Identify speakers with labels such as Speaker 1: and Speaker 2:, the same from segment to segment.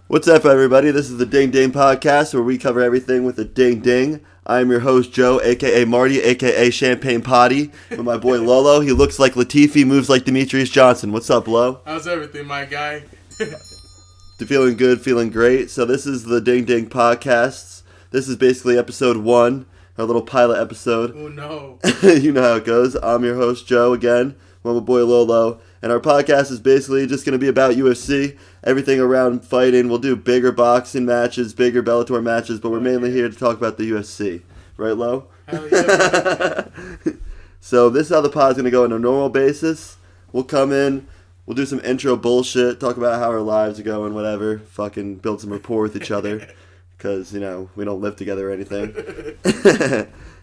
Speaker 1: What's up, everybody? This is the Ding Ding Podcast, where we cover everything with a ding ding. I'm your host, Joe, a.k.a. Marty, a.k.a. Champagne Potty, with my boy Lolo. He looks like Latifi, moves like Demetrius Johnson. What's up, Lo?
Speaker 2: How's everything, my guy?
Speaker 1: Feeling good, feeling great. So this is the Ding Ding Podcast. This is basically episode 1, our little pilot episode.
Speaker 2: Oh, no.
Speaker 1: You know how it goes. I'm your host, Joe, again, with my boy Lolo. And our podcast is basically just going to be about UFC, everything around fighting. We'll do bigger boxing matches, bigger Bellator matches, but we're mainly here to talk about the UFC. Right, Lo?
Speaker 2: Hell yeah.
Speaker 1: So this is how the pod's going to go on a normal basis. We'll come in, we'll do some intro bullshit, talk about how our lives are going, whatever. Fucking build some rapport with each other, because, you know, we don't live together or anything.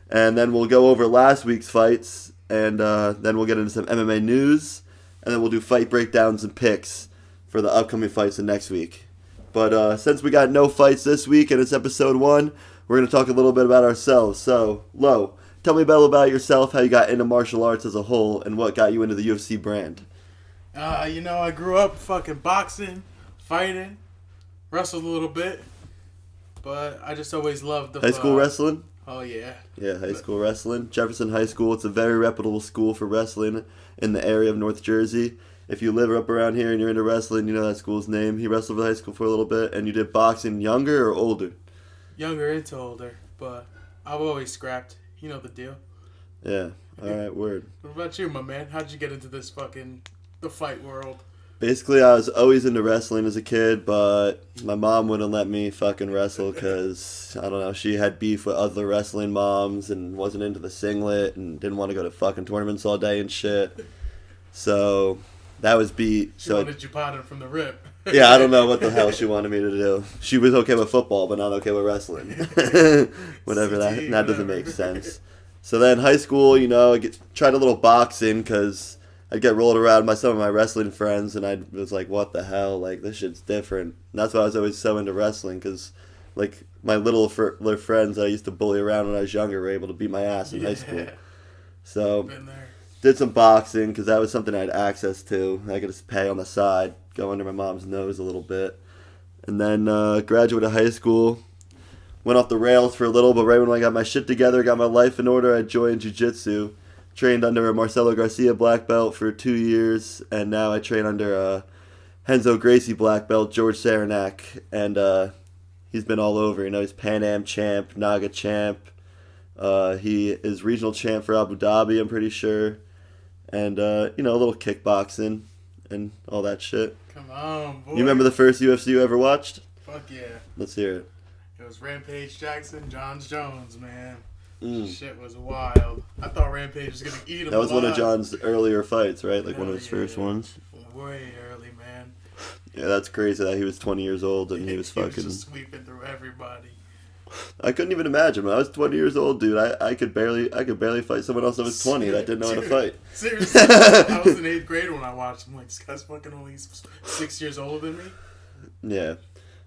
Speaker 1: And then we'll go over last week's fights, and then we'll get into some MMA news. And then we'll do fight breakdowns and picks for the upcoming fights of next week. But since we got no fights this week and it's episode 1, we're going to talk a little bit about ourselves. So, Lo, tell me a bit about yourself, how you got into martial arts as a whole, and what got you into the UFC brand.
Speaker 2: I grew up fucking boxing, fighting, wrestled a little bit. But I just always loved the...
Speaker 1: High school wrestling?
Speaker 2: Oh, yeah.
Speaker 1: Yeah, high school wrestling. Jefferson High School, it's a very reputable school for wrestling in the area of North Jersey. If you live up around here and you're into wrestling, you know that school's name. He wrestled for high school for a little bit, and you did boxing younger or older?
Speaker 2: Younger into older, but I've always scrapped. You know the deal.
Speaker 1: Yeah, alright, word.
Speaker 2: What about you, my man? How'd you get into this the fight world?
Speaker 1: Basically, I was always into wrestling as a kid, but my mom wouldn't let me fucking wrestle because, I don't know, she had beef with other wrestling moms and wasn't into the singlet and didn't want to go to fucking tournaments all day and shit. So, that was beat.
Speaker 2: She wanted you potted from the rip.
Speaker 1: Yeah, I don't know what the hell she wanted me to do. She was okay with football, but not okay with wrestling. Whatever, that doesn't make sense. So then high school, I tried a little boxing because... I'd get rolled around by some of my wrestling friends, and I was like, what the hell? Like, this shit's different. And that's why I was always so into wrestling, because, like, my little friends that I used to bully around when I was younger were able to beat my ass in high school. So, did some boxing, because that was something I had access to. I could just pay on the side, go under my mom's nose a little bit. And then graduated high school, went off the rails for a little, but right when I got my shit together, got my life in order, I joined jiu-jitsu. Trained under a Marcelo Garcia black belt for 2 years, and now I train under Renzo Gracie black belt, George Saranac, and he's been all over. He's Pan Am champ, Naga champ. He is regional champ for Abu Dhabi, I'm pretty sure, and a little kickboxing and all that shit.
Speaker 2: Come on, boy.
Speaker 1: You remember the first UFC you ever watched?
Speaker 2: Fuck yeah.
Speaker 1: Let's hear it.
Speaker 2: It was Rampage Jackson, Johns Jones, man. Shit was wild. I thought Rampage was gonna eat him.
Speaker 1: That was one of John's earlier fights, right? Like one of his first ones.
Speaker 2: Way early, man.
Speaker 1: Yeah, that's crazy that he was 20 years old and he was fucking...
Speaker 2: He was just sweeping through everybody.
Speaker 1: I couldn't even imagine. When I was 20 years old, dude, I could barely fight someone else that was 20 that didn't know how to fight.
Speaker 2: Seriously, I was in 8th grade when I watched him. Like, this guy's fucking only 6 years older than me.
Speaker 1: Yeah.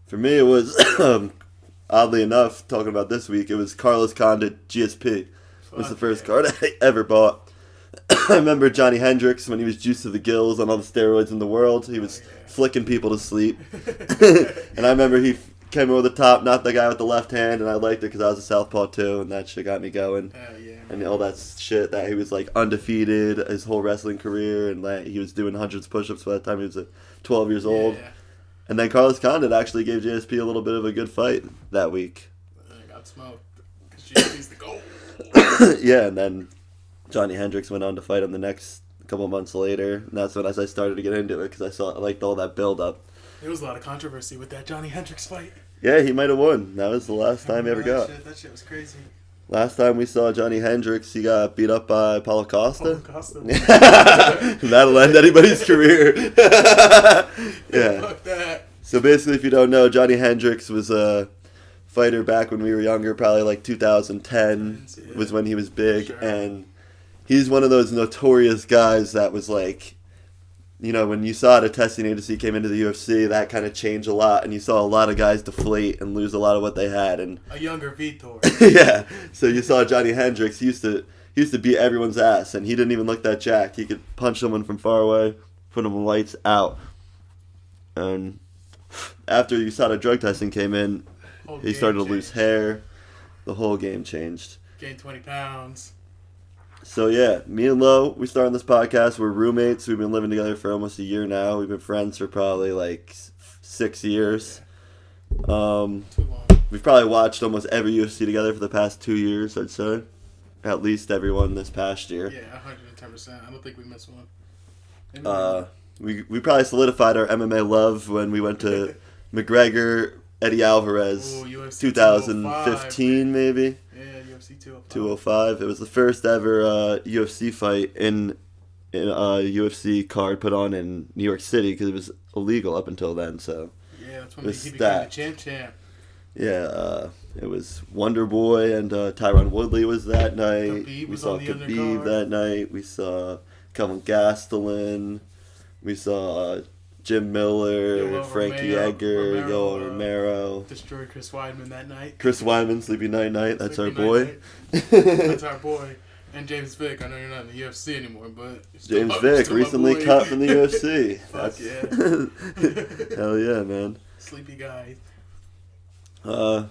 Speaker 1: For me, it was... Oddly enough, talking about this week, it was Carlos Condit GSP. It was the first card I ever bought. I remember Johnny Hendricks when he was juiced to the gills on all the steroids in the world. He was flicking people to sleep. And I remember he came over the top, knocked the guy with the left hand, and I liked it because I was a southpaw too, and that shit got me going. And all that shit that he was like undefeated his whole wrestling career, and like, he was doing hundreds of push-ups by the time he was 12 years old. And then Carlos Condit actually gave JSP a little bit of a good fight that week.
Speaker 2: I got smoked. Because JSP's the goal.
Speaker 1: Yeah, and then Johnny Hendricks went on to fight him the next couple months later. And that's when I started to get into it because I liked all that build-up.
Speaker 2: There was a lot of controversy with that Johnny Hendricks fight.
Speaker 1: Yeah, he might have won. That was the last time he ever got.
Speaker 2: That shit was crazy.
Speaker 1: Last time we saw Johnny Hendricks, he got beat up by Paulo Costa. That'll end anybody's career. Yeah.
Speaker 2: Fuck that.
Speaker 1: So basically, if you don't know, Johnny Hendricks was a fighter back when we were younger, probably like 2010 was when he was big. Sure. And he's one of those notorious guys that was like, when you saw it at testing agency came into the UFC, that kind of changed a lot, and you saw a lot of guys deflate and lose a lot of what they had. And
Speaker 2: a younger Vitor.
Speaker 1: Yeah. So you saw Johnny Hendricks. He used to beat everyone's ass, and he didn't even look that jacked. He could punch someone from far away, put them lights out. And after USADA drug testing came in,
Speaker 2: Whole
Speaker 1: he
Speaker 2: game
Speaker 1: started to
Speaker 2: changed.
Speaker 1: lose hair. The whole game changed.
Speaker 2: Gained 20 pounds.
Speaker 1: So yeah, me and Lo, we started this podcast. We're roommates. We've been living together for almost a year now. We've been friends for probably like 6 years.
Speaker 2: Too long.
Speaker 1: We've probably watched almost every UFC together for the past 2 years, I'd say. At least everyone this past year.
Speaker 2: Yeah, 110%. I don't think we missed one.
Speaker 1: We probably solidified our MMA love when we went to McGregor, Eddie Alvarez,
Speaker 2: Ooh, UFC
Speaker 1: 2015 maybe.
Speaker 2: Yeah, UFC 205.
Speaker 1: 205. It was the first ever UFC fight in a UFC card put on in New York City because it was illegal up until then. So
Speaker 2: yeah, that's when
Speaker 1: it was
Speaker 2: he became the
Speaker 1: stacked.
Speaker 2: champ.
Speaker 1: Yeah, it was Wonder Boy and Tyron Woodley was that night.
Speaker 2: Khabib
Speaker 1: We
Speaker 2: was
Speaker 1: saw
Speaker 2: on the
Speaker 1: Khabib
Speaker 2: undercard.
Speaker 1: that night. We saw Kelvin Gastelum. We saw Jim Miller,
Speaker 2: Yoel
Speaker 1: Frankie
Speaker 2: Romero,
Speaker 1: Edgar, Yoel Romero.
Speaker 2: Destroyed Chris Weidman that night.
Speaker 1: Chris Wyman, Sleepy Night Night. That's
Speaker 2: Sleepy
Speaker 1: our boy.
Speaker 2: Night. That's our boy. And James Vick. I know you're not in the UFC anymore, but
Speaker 1: James Vick recently cut from the UFC.
Speaker 2: Fuck
Speaker 1: yeah. Hell yeah, man.
Speaker 2: Sleepy guy.
Speaker 1: How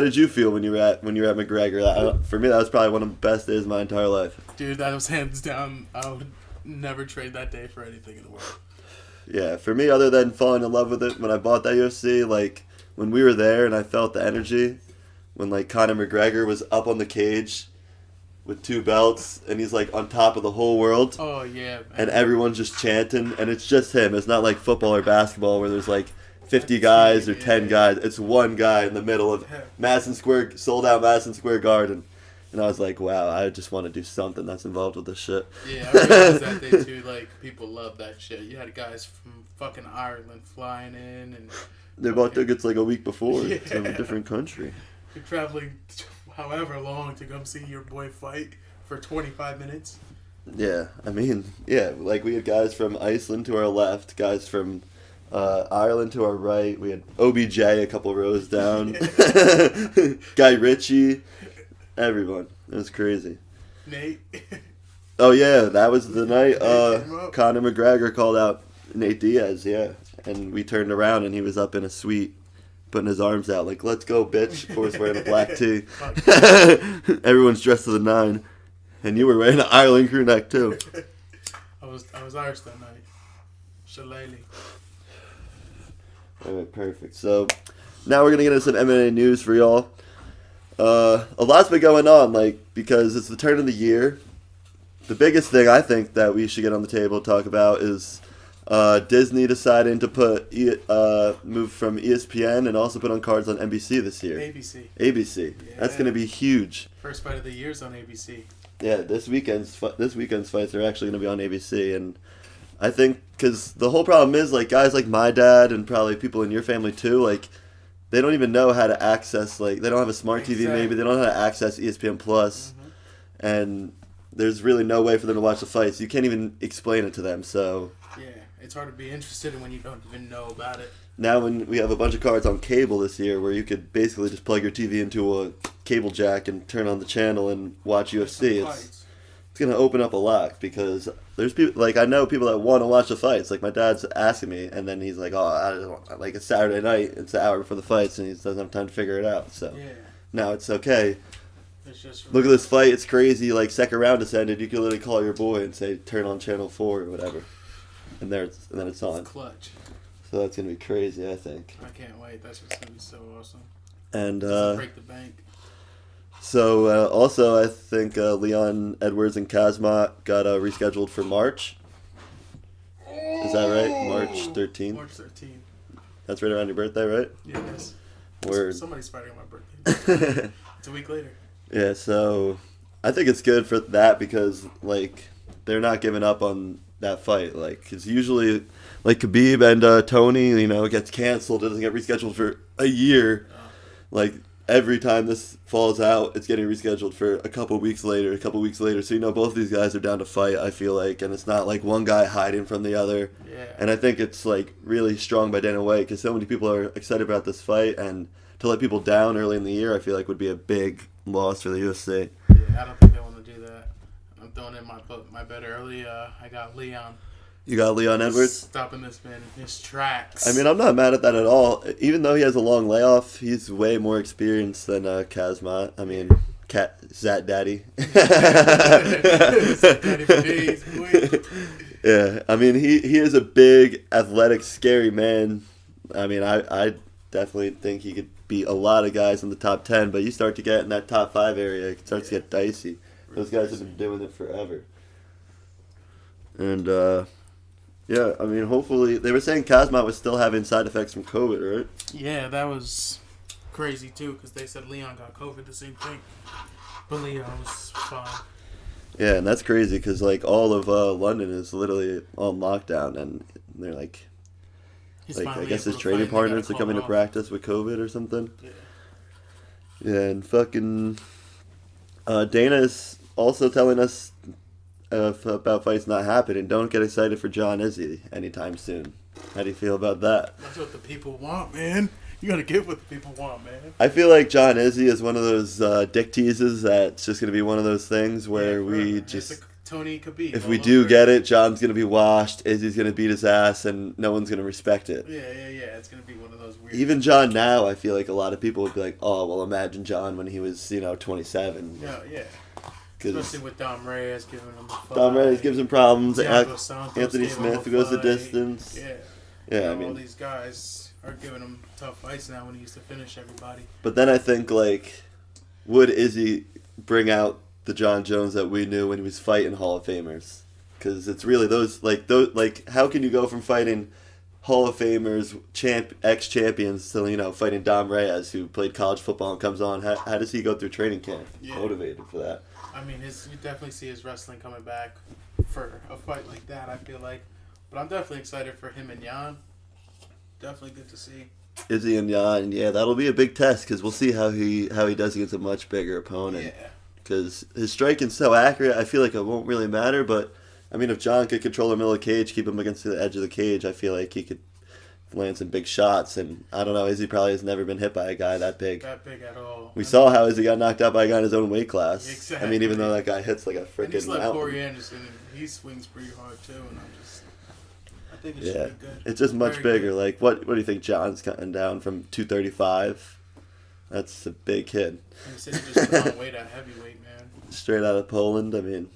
Speaker 1: did you feel when you were at McGregor? For me, that was probably one of the best days of my entire life.
Speaker 2: Dude, that was hands down. I would never trade that day for anything in the world.
Speaker 1: Yeah, for me, other than falling in love with it when I bought that UFC, like when we were there and I felt the energy, when like Conor McGregor was up on the cage with 2 belts and he's like on top of the whole world.
Speaker 2: Oh yeah, man.
Speaker 1: And everyone's just chanting and it's just him. It's not like football or basketball where there's like 50 guys or 10 guys. It's one guy in the middle of Madison Square, sold out Madison Square Garden. And I was like, wow, I just want to do something that's involved with this shit.
Speaker 2: Yeah, I realized that day too. Like, people love that shit. You had guys from fucking Ireland flying in, and
Speaker 1: They bought tickets like a week before
Speaker 2: Yeah.
Speaker 1: to a different country.
Speaker 2: you're traveling however long to come see your boy fight for 25 minutes.
Speaker 1: Yeah, I mean, yeah, like we had guys from Iceland to our left, guys from Ireland to our right. We had OBJ a couple rows down, Guy Ritchie, everyone. It was crazy.
Speaker 2: Nate.
Speaker 1: Oh yeah, that was the night
Speaker 2: came up.
Speaker 1: Conor McGregor called out Nate Diaz, yeah. And we turned around and he was up in a suite putting his arms out like, let's go, bitch. Of course, wearing a black tee. Everyone's dressed to the 9. And you were wearing an Ireland crew neck too.
Speaker 2: I was Irish that night. Shillelagh.
Speaker 1: Alright, perfect. So now we're gonna get into some MMA news for y'all. A lot's been going on, like, because it's the turn of the year. The biggest thing I think that we should get on the table to talk about is Disney deciding to move from ESPN and also put on cards on NBC this year. ABC.
Speaker 2: Yeah.
Speaker 1: That's gonna be huge.
Speaker 2: First fight of the year's on ABC.
Speaker 1: Yeah, this weekend's fights are actually gonna be on ABC, and I think because the whole problem is like guys like my dad and probably people in your family too, like they don't even know how to access, like they don't have a smart TV maybe, they don't know how to access ESPN Plus, and there's really no way for them to watch the fights. You can't even explain it to them, so
Speaker 2: Yeah, it's hard to be interested in when you don't even know about it.
Speaker 1: now when we have a bunch of cards on cable this year where you could basically just plug your TV into a cable jack and turn on the channel and watch UFC, it's going to open up a lot because there's people, like I know people that want to watch the fights. Like my dad's asking me and then he's like, oh, I don't want, like it's Saturday night, it's an hour before the fights and he doesn't have time to figure it out. So
Speaker 2: Yeah,
Speaker 1: now it's okay.
Speaker 2: it's just
Speaker 1: Look at this fight, it's crazy, like second round just ended, you can literally call your boy and say turn on channel 4 or whatever. And then it's on.
Speaker 2: It's clutch.
Speaker 1: So that's going to be crazy, I think.
Speaker 2: I can't wait. That's just gonna be so awesome.
Speaker 1: And
Speaker 2: Break the bank.
Speaker 1: so also I think Leon Edwards and Kazma got rescheduled for March. Is that right? March 13th?
Speaker 2: March 13th.
Speaker 1: That's right around your birthday, right?
Speaker 2: Yes.
Speaker 1: Word.
Speaker 2: Somebody's fighting on my birthday. It's a week later.
Speaker 1: Yeah, so I think it's good for that because, like, they're not giving up on that fight. Like, because usually, like, Khabib and Tony, you know, gets canceled, it doesn't get rescheduled for a year. Like, every time this falls out, it's getting rescheduled for a couple weeks later. So, you know, both these guys are down to fight, I feel like, and it's not like one guy hiding from the other.
Speaker 2: Yeah.
Speaker 1: And I think it's, like, really strong by Dana White because so many people are excited about this fight, and to let people down early in the year, I feel like would be a big loss for the UFC.
Speaker 2: Yeah, I don't think they want to do that. I'm throwing in my bet early. I got Leon.
Speaker 1: You got Leon Edwards?
Speaker 2: Stopping this man in his tracks.
Speaker 1: I mean, I'm not mad at that at all. Even though he has a long layoff, he's way more experienced than Kazmat. I mean, Zat Daddy.
Speaker 2: Zat Daddy for days, boy.
Speaker 1: Yeah, I mean, he is a big, athletic, scary man. I mean, I definitely think he could beat a lot of guys in the top 10, but you start to get in that top 5 area, it starts to get dicey. Those guys have been doing it forever. And, yeah, I mean, hopefully, they were saying Kazmat was still having side effects from COVID, right?
Speaker 2: Yeah, that was crazy, too, because they said Leon got COVID, the same thing. But Leon was fine.
Speaker 1: Yeah, and that's crazy because, like, all of London is literally on lockdown, and they're like I guess his training partners are coming to practice with COVID or something.
Speaker 2: Yeah.
Speaker 1: Yeah, and fucking Dana is also telling us about fights not happening. Don't get excited for John Izzy anytime soon. How do you feel about that?
Speaker 2: That's what the people want, man. You gotta get what the people want, man.
Speaker 1: I feel like John Izzy is one of those dick teases that's just going to be one of those things where we just...
Speaker 2: It's Tony Khabib.
Speaker 1: If we do get it, John's going to be washed, Izzy's going to beat his ass, and no one's going to respect it.
Speaker 2: Yeah. It's going to be one of those weird...
Speaker 1: Even John now, I feel like a lot of people would be like, oh, well, imagine John when he was, 27.
Speaker 2: Yeah. Especially with Dom Reyes giving him a fight.
Speaker 1: Dom Reyes gives him problems.
Speaker 2: Anthony
Speaker 1: Anthony Smith who goes the distance.
Speaker 2: Yeah,
Speaker 1: I mean...
Speaker 2: all these guys are giving him tough fights now when he used to finish everybody.
Speaker 1: But then I think, would Izzy bring out the John Jones that we knew when he was fighting Hall of Famers? Because it's really those, how can you go from fighting Hall of Famers, ex-champions, to, fighting Dom Reyes, who played college football and comes on? How does he go through training camp motivated for that?
Speaker 2: I mean, you definitely see his wrestling coming back for a fight like that, I feel like. But I'm definitely excited for him and Jan. Definitely good to see.
Speaker 1: Izzy and Jan, yeah, that'll be a big test because we'll see how he does against a much bigger opponent.
Speaker 2: Yeah.
Speaker 1: Because his striking's so accurate, I feel like it won't really matter. But I mean, if John could control the middle of the cage, keep him against the edge of the cage, I feel like he could land some big shots. And I don't know, Izzy probably has never been hit by a guy that big.
Speaker 2: That big at all.
Speaker 1: We saw how Izzy got knocked out by a guy in his own weight class.
Speaker 2: Exactly.
Speaker 1: I mean, even though that guy hits like a freaking
Speaker 2: and he's like
Speaker 1: mountain.
Speaker 2: Corey Anderson, and he swings pretty hard too. And I think it should be good.
Speaker 1: It's just much
Speaker 2: Very
Speaker 1: bigger.
Speaker 2: good.
Speaker 1: Like, what do you think John's cutting down from 235? That's a big kid.
Speaker 2: And he said he just put on weight at heavyweight, man.
Speaker 1: Straight out of Poland. I mean,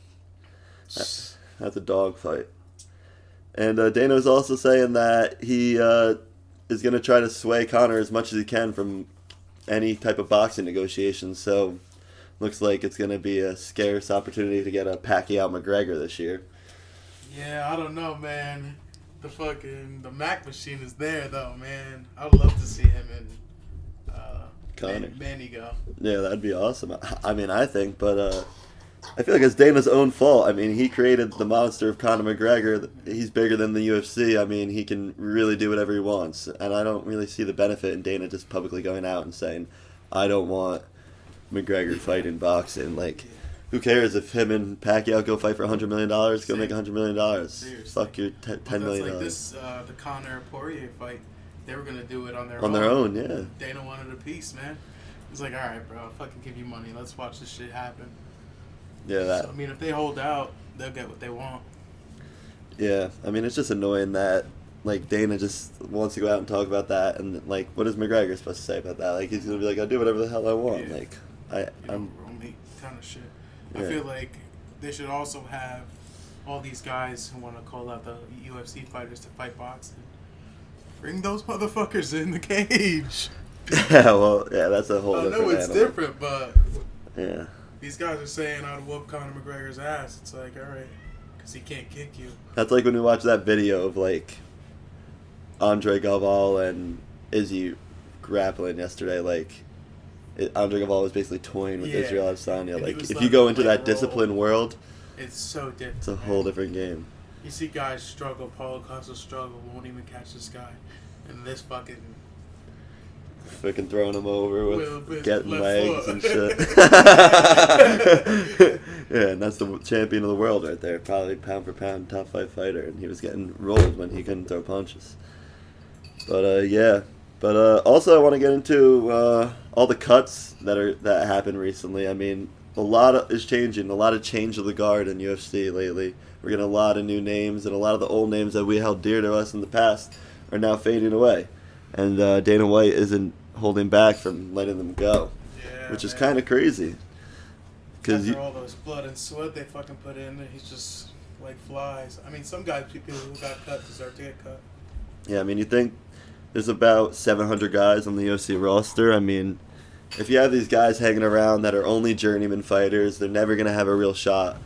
Speaker 1: that's a dog fight. And Dana was also saying that he is going to try to sway Conor as much as he can from any type of boxing negotiations. So, looks like it's going to be a scarce opportunity to get a Pacquiao-McGregor this year.
Speaker 2: Yeah, I don't know, man. The Mac machine is there, though, man. I would love to see him and
Speaker 1: Conor.
Speaker 2: Manny go.
Speaker 1: Yeah, that'd be awesome. I mean, I think, but I feel like it's Dana's own fault. I mean, he created the monster of Conor McGregor. He's bigger than the UFC. I mean, he can really do whatever he wants. And I don't really see the benefit in Dana just publicly going out and saying, I don't want McGregor fighting boxing. Like, who cares if him and Pacquiao go fight for $100 million? Go make $100 million.
Speaker 2: Seriously.
Speaker 1: Fuck your $10 million.
Speaker 2: Like this, the Conor Poirier fight, they were going to do it on their own.
Speaker 1: On their own, yeah.
Speaker 2: Dana wanted a piece, man. He's like, all right, bro, I'll fucking give you money. Let's watch this shit happen.
Speaker 1: Yeah, that.
Speaker 2: So, I mean, if they hold out, they'll get what they want.
Speaker 1: Yeah, I mean, it's just annoying that, Dana just wants to go out and talk about that, and, what is McGregor supposed to say about that? He's going to be like, I'll do whatever the hell I want.
Speaker 2: Yeah.
Speaker 1: I'm...
Speaker 2: kind of shit.
Speaker 1: Yeah.
Speaker 2: I feel like they should also have all these guys who want to call out the UFC fighters to fight boxing. Bring those motherfuckers in the cage.
Speaker 1: Yeah, well, yeah, that's a whole different
Speaker 2: I know it's
Speaker 1: animal.
Speaker 2: different, but
Speaker 1: yeah,
Speaker 2: these guys are saying I'd whoop Conor McGregor's ass. It's like, all right, because he can't kick you.
Speaker 1: that's like when we watch that video of Andre Galval and Izzy grappling yesterday. Andre Galval was basically toying with Israel Adesanya. If you go into that disciplined world,
Speaker 2: it's so different.
Speaker 1: It's a whole different game.
Speaker 2: You see guys struggle. Paulo Costa struggle. Won't even catch this guy, and this fucking
Speaker 1: throwing him over with getting legs and shit. Yeah, and that's the champion of the world right there. Probably pound for pound top 5 fighter, and he was getting rolled when he couldn't throw punches. But yeah. But also I want to get into all the cuts that happened recently. I mean, a lot is changing. A lot of change of the guard in UFC lately. We're getting a lot of new names, and a lot of the old names that we held dear to us in the past are now fading away. And Dana White isn't holding back from letting them go, which is kind of crazy.
Speaker 2: After all those blood and sweat they fucking put in, he's just like flies. I mean, some guys, people who got cut deserve to get cut.
Speaker 1: Yeah, I mean, you think there's about 700 guys on the UFC roster. I mean, if you have these guys hanging around that are only journeyman fighters, they're never going to have a real shot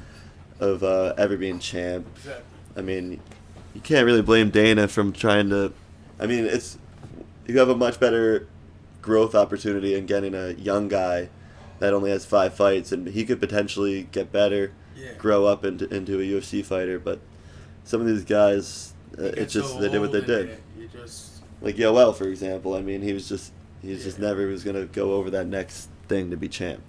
Speaker 1: of ever being champ.
Speaker 2: Exactly.
Speaker 1: I mean, you can't really blame Dana from trying to... I mean, you have a much better growth opportunity in getting a young guy that only has 5 fights, and he could potentially get better, grow up into a UFC fighter. But some of these guys, it's just they did what they did. Like Yoel, for example. I mean, he just never was gonna go over that next thing to be champ.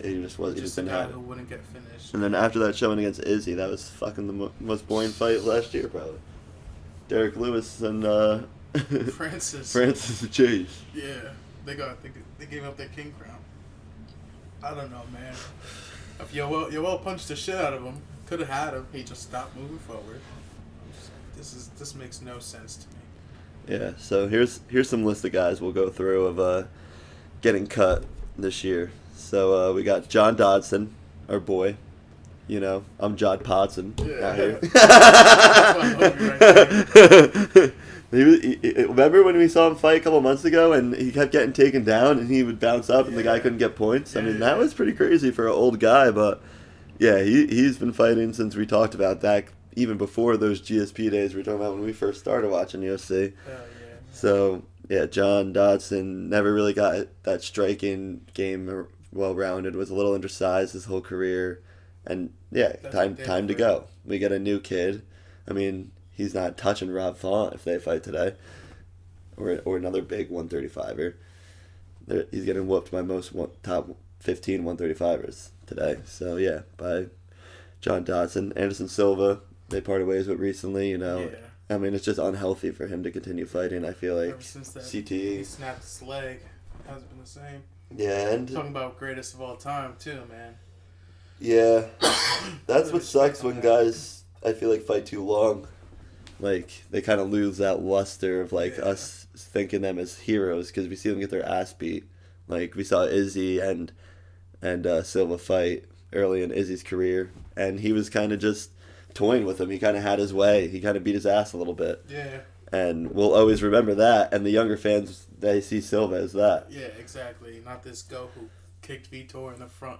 Speaker 1: He just was. He just didn't have it.
Speaker 2: Who wouldn't get finished.
Speaker 1: And then after that showing against Izzy, that was fucking the most boring fight last year, probably. Derek Lewis and
Speaker 2: Francis
Speaker 1: and Chase.
Speaker 2: Yeah, they gave up their king crown. I don't know, man. If Yoel punched the shit out of him, could have had him. He just stopped moving forward. This makes no sense to me.
Speaker 1: Yeah. So here's some list of guys we'll go through of getting cut this year. So we got John Dodson, our boy. You know, I'm John Potson out here. Remember when we saw him fight a couple months ago and he kept getting taken down and he would bounce up and the guy couldn't get points? I mean, that was pretty crazy for an old guy, but yeah, he's been fighting since we talked about that, even before those GSP days we were talking about when we first started watching UFC. So, yeah, John Dodson never really got that striking game well-rounded, was a little undersized his whole career. And yeah, time to go. We get a new kid. I mean, he's not touching Rob Font if they fight today, or another big 135er. He's getting whooped by most top 15 135ers today. So yeah, by John Dodson, Anderson Silva. They parted ways with recently. You know, I mean, it's just unhealthy for him to continue fighting. I feel like
Speaker 2: ever since that
Speaker 1: CTE.
Speaker 2: He snapped his leg. Hasn't been the same.
Speaker 1: Yeah, and
Speaker 2: talking about greatest of all time too, man.
Speaker 1: Yeah, that's what sucks when guys, I feel like, fight too long. Like, they kind of lose that luster of, like, us thinking them as heroes because we see them get their ass beat. Like, we saw Izzy and Silva fight early in Izzy's career, and he was kind of just toying with him. He kind of had his way. He kind of beat his ass a little bit.
Speaker 2: Yeah.
Speaker 1: And we'll always remember that, and the younger fans, they see Silva as that.
Speaker 2: Yeah, exactly. Not this go who kicked Vitor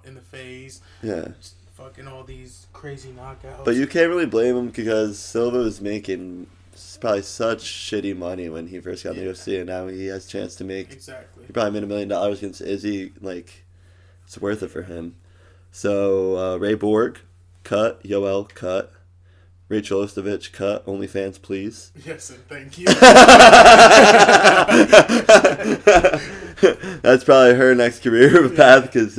Speaker 2: in the face.
Speaker 1: Yeah.
Speaker 2: Just fucking all these crazy knockouts.
Speaker 1: But you can't really blame him because Silva was making probably such shitty money when he first got in the UFC, and now he has a chance to make...
Speaker 2: Exactly.
Speaker 1: He probably made $1 million against Izzy. Like, it's worth it for him. So, Ray Borg, cut. Yoel, cut. Rachel Ostovich, cut. OnlyFans, please.
Speaker 2: Yes, and thank you.
Speaker 1: That's probably her next career path because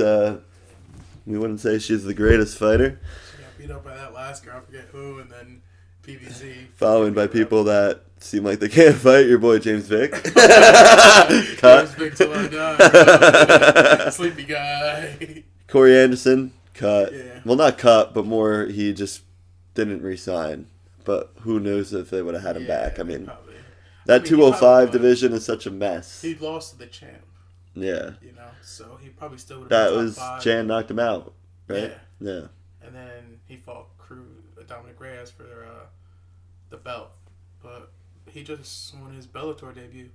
Speaker 1: we wouldn't say she's the greatest fighter.
Speaker 2: She got beat up by that last girl, I forget who, and then PBZ.
Speaker 1: Following by people that seem like they can't fight. Your boy James Vick.
Speaker 2: Cut. James Vick till I die. Sleepy guy.
Speaker 1: Corey Anderson, cut.
Speaker 2: Yeah.
Speaker 1: Well, not cut, but more he just didn't re-sign. But who knows if they would have had him back. I mean,
Speaker 2: probably.
Speaker 1: That 205 division is such a mess.
Speaker 2: He lost to the champ.
Speaker 1: Yeah.
Speaker 2: You know, so he probably still would
Speaker 1: That
Speaker 2: have been
Speaker 1: was
Speaker 2: top 5.
Speaker 1: Jan knocked him out, right? Yeah.
Speaker 2: And then he fought Dominic Reyes for the belt, but he just won his Bellator debut.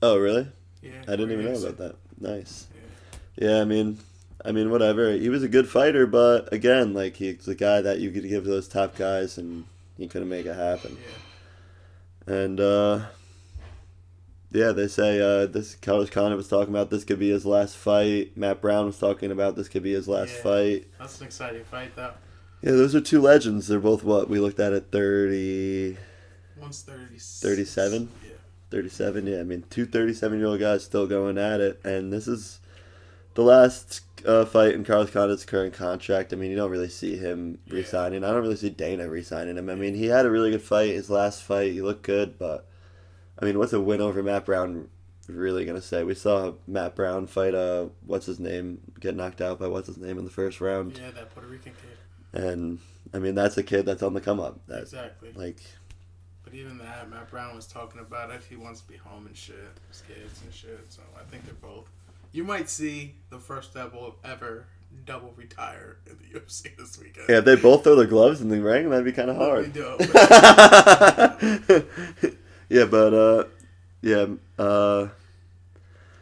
Speaker 1: Oh, really?
Speaker 2: Yeah.
Speaker 1: I didn't even know about that. Nice. Yeah, I mean, whatever. He was a good fighter, but again, like he's a guy that you could give to those top guys, and he couldn't make it happen.
Speaker 2: Yeah.
Speaker 1: And yeah, they say this. Carlos Condit was talking about this could be his last fight. Matt Brown was talking about this could be his last fight.
Speaker 2: That's an exciting fight, though.
Speaker 1: Yeah, those are two legends. They're both what we looked at 30.
Speaker 2: One's 36.
Speaker 1: 37.
Speaker 2: Yeah.
Speaker 1: 37. Yeah, I mean, two 37-year-old guys still going at it, and this is the last fight in Carlos Condit's current contract. I mean, you don't really see him re-signing. I don't really see Dana re-signing him. I mean, he had a really good fight. His last fight, he looked good, but I mean, what's a win over Matt Brown really gonna say? We saw Matt Brown fight what's his name, get knocked out by what's his name in the first round.
Speaker 2: Yeah, that Puerto Rican kid.
Speaker 1: And I mean that's a kid that's on the come up.
Speaker 2: Exactly.
Speaker 1: Like.
Speaker 2: But even that, Matt Brown was talking about it. He wants to be home and shit, his kids and shit. So I think they're both. You might see the first ever double retire in the UFC this weekend.
Speaker 1: Yeah, if they both throw their gloves in the ring, that'd be kind of hard. Yeah, but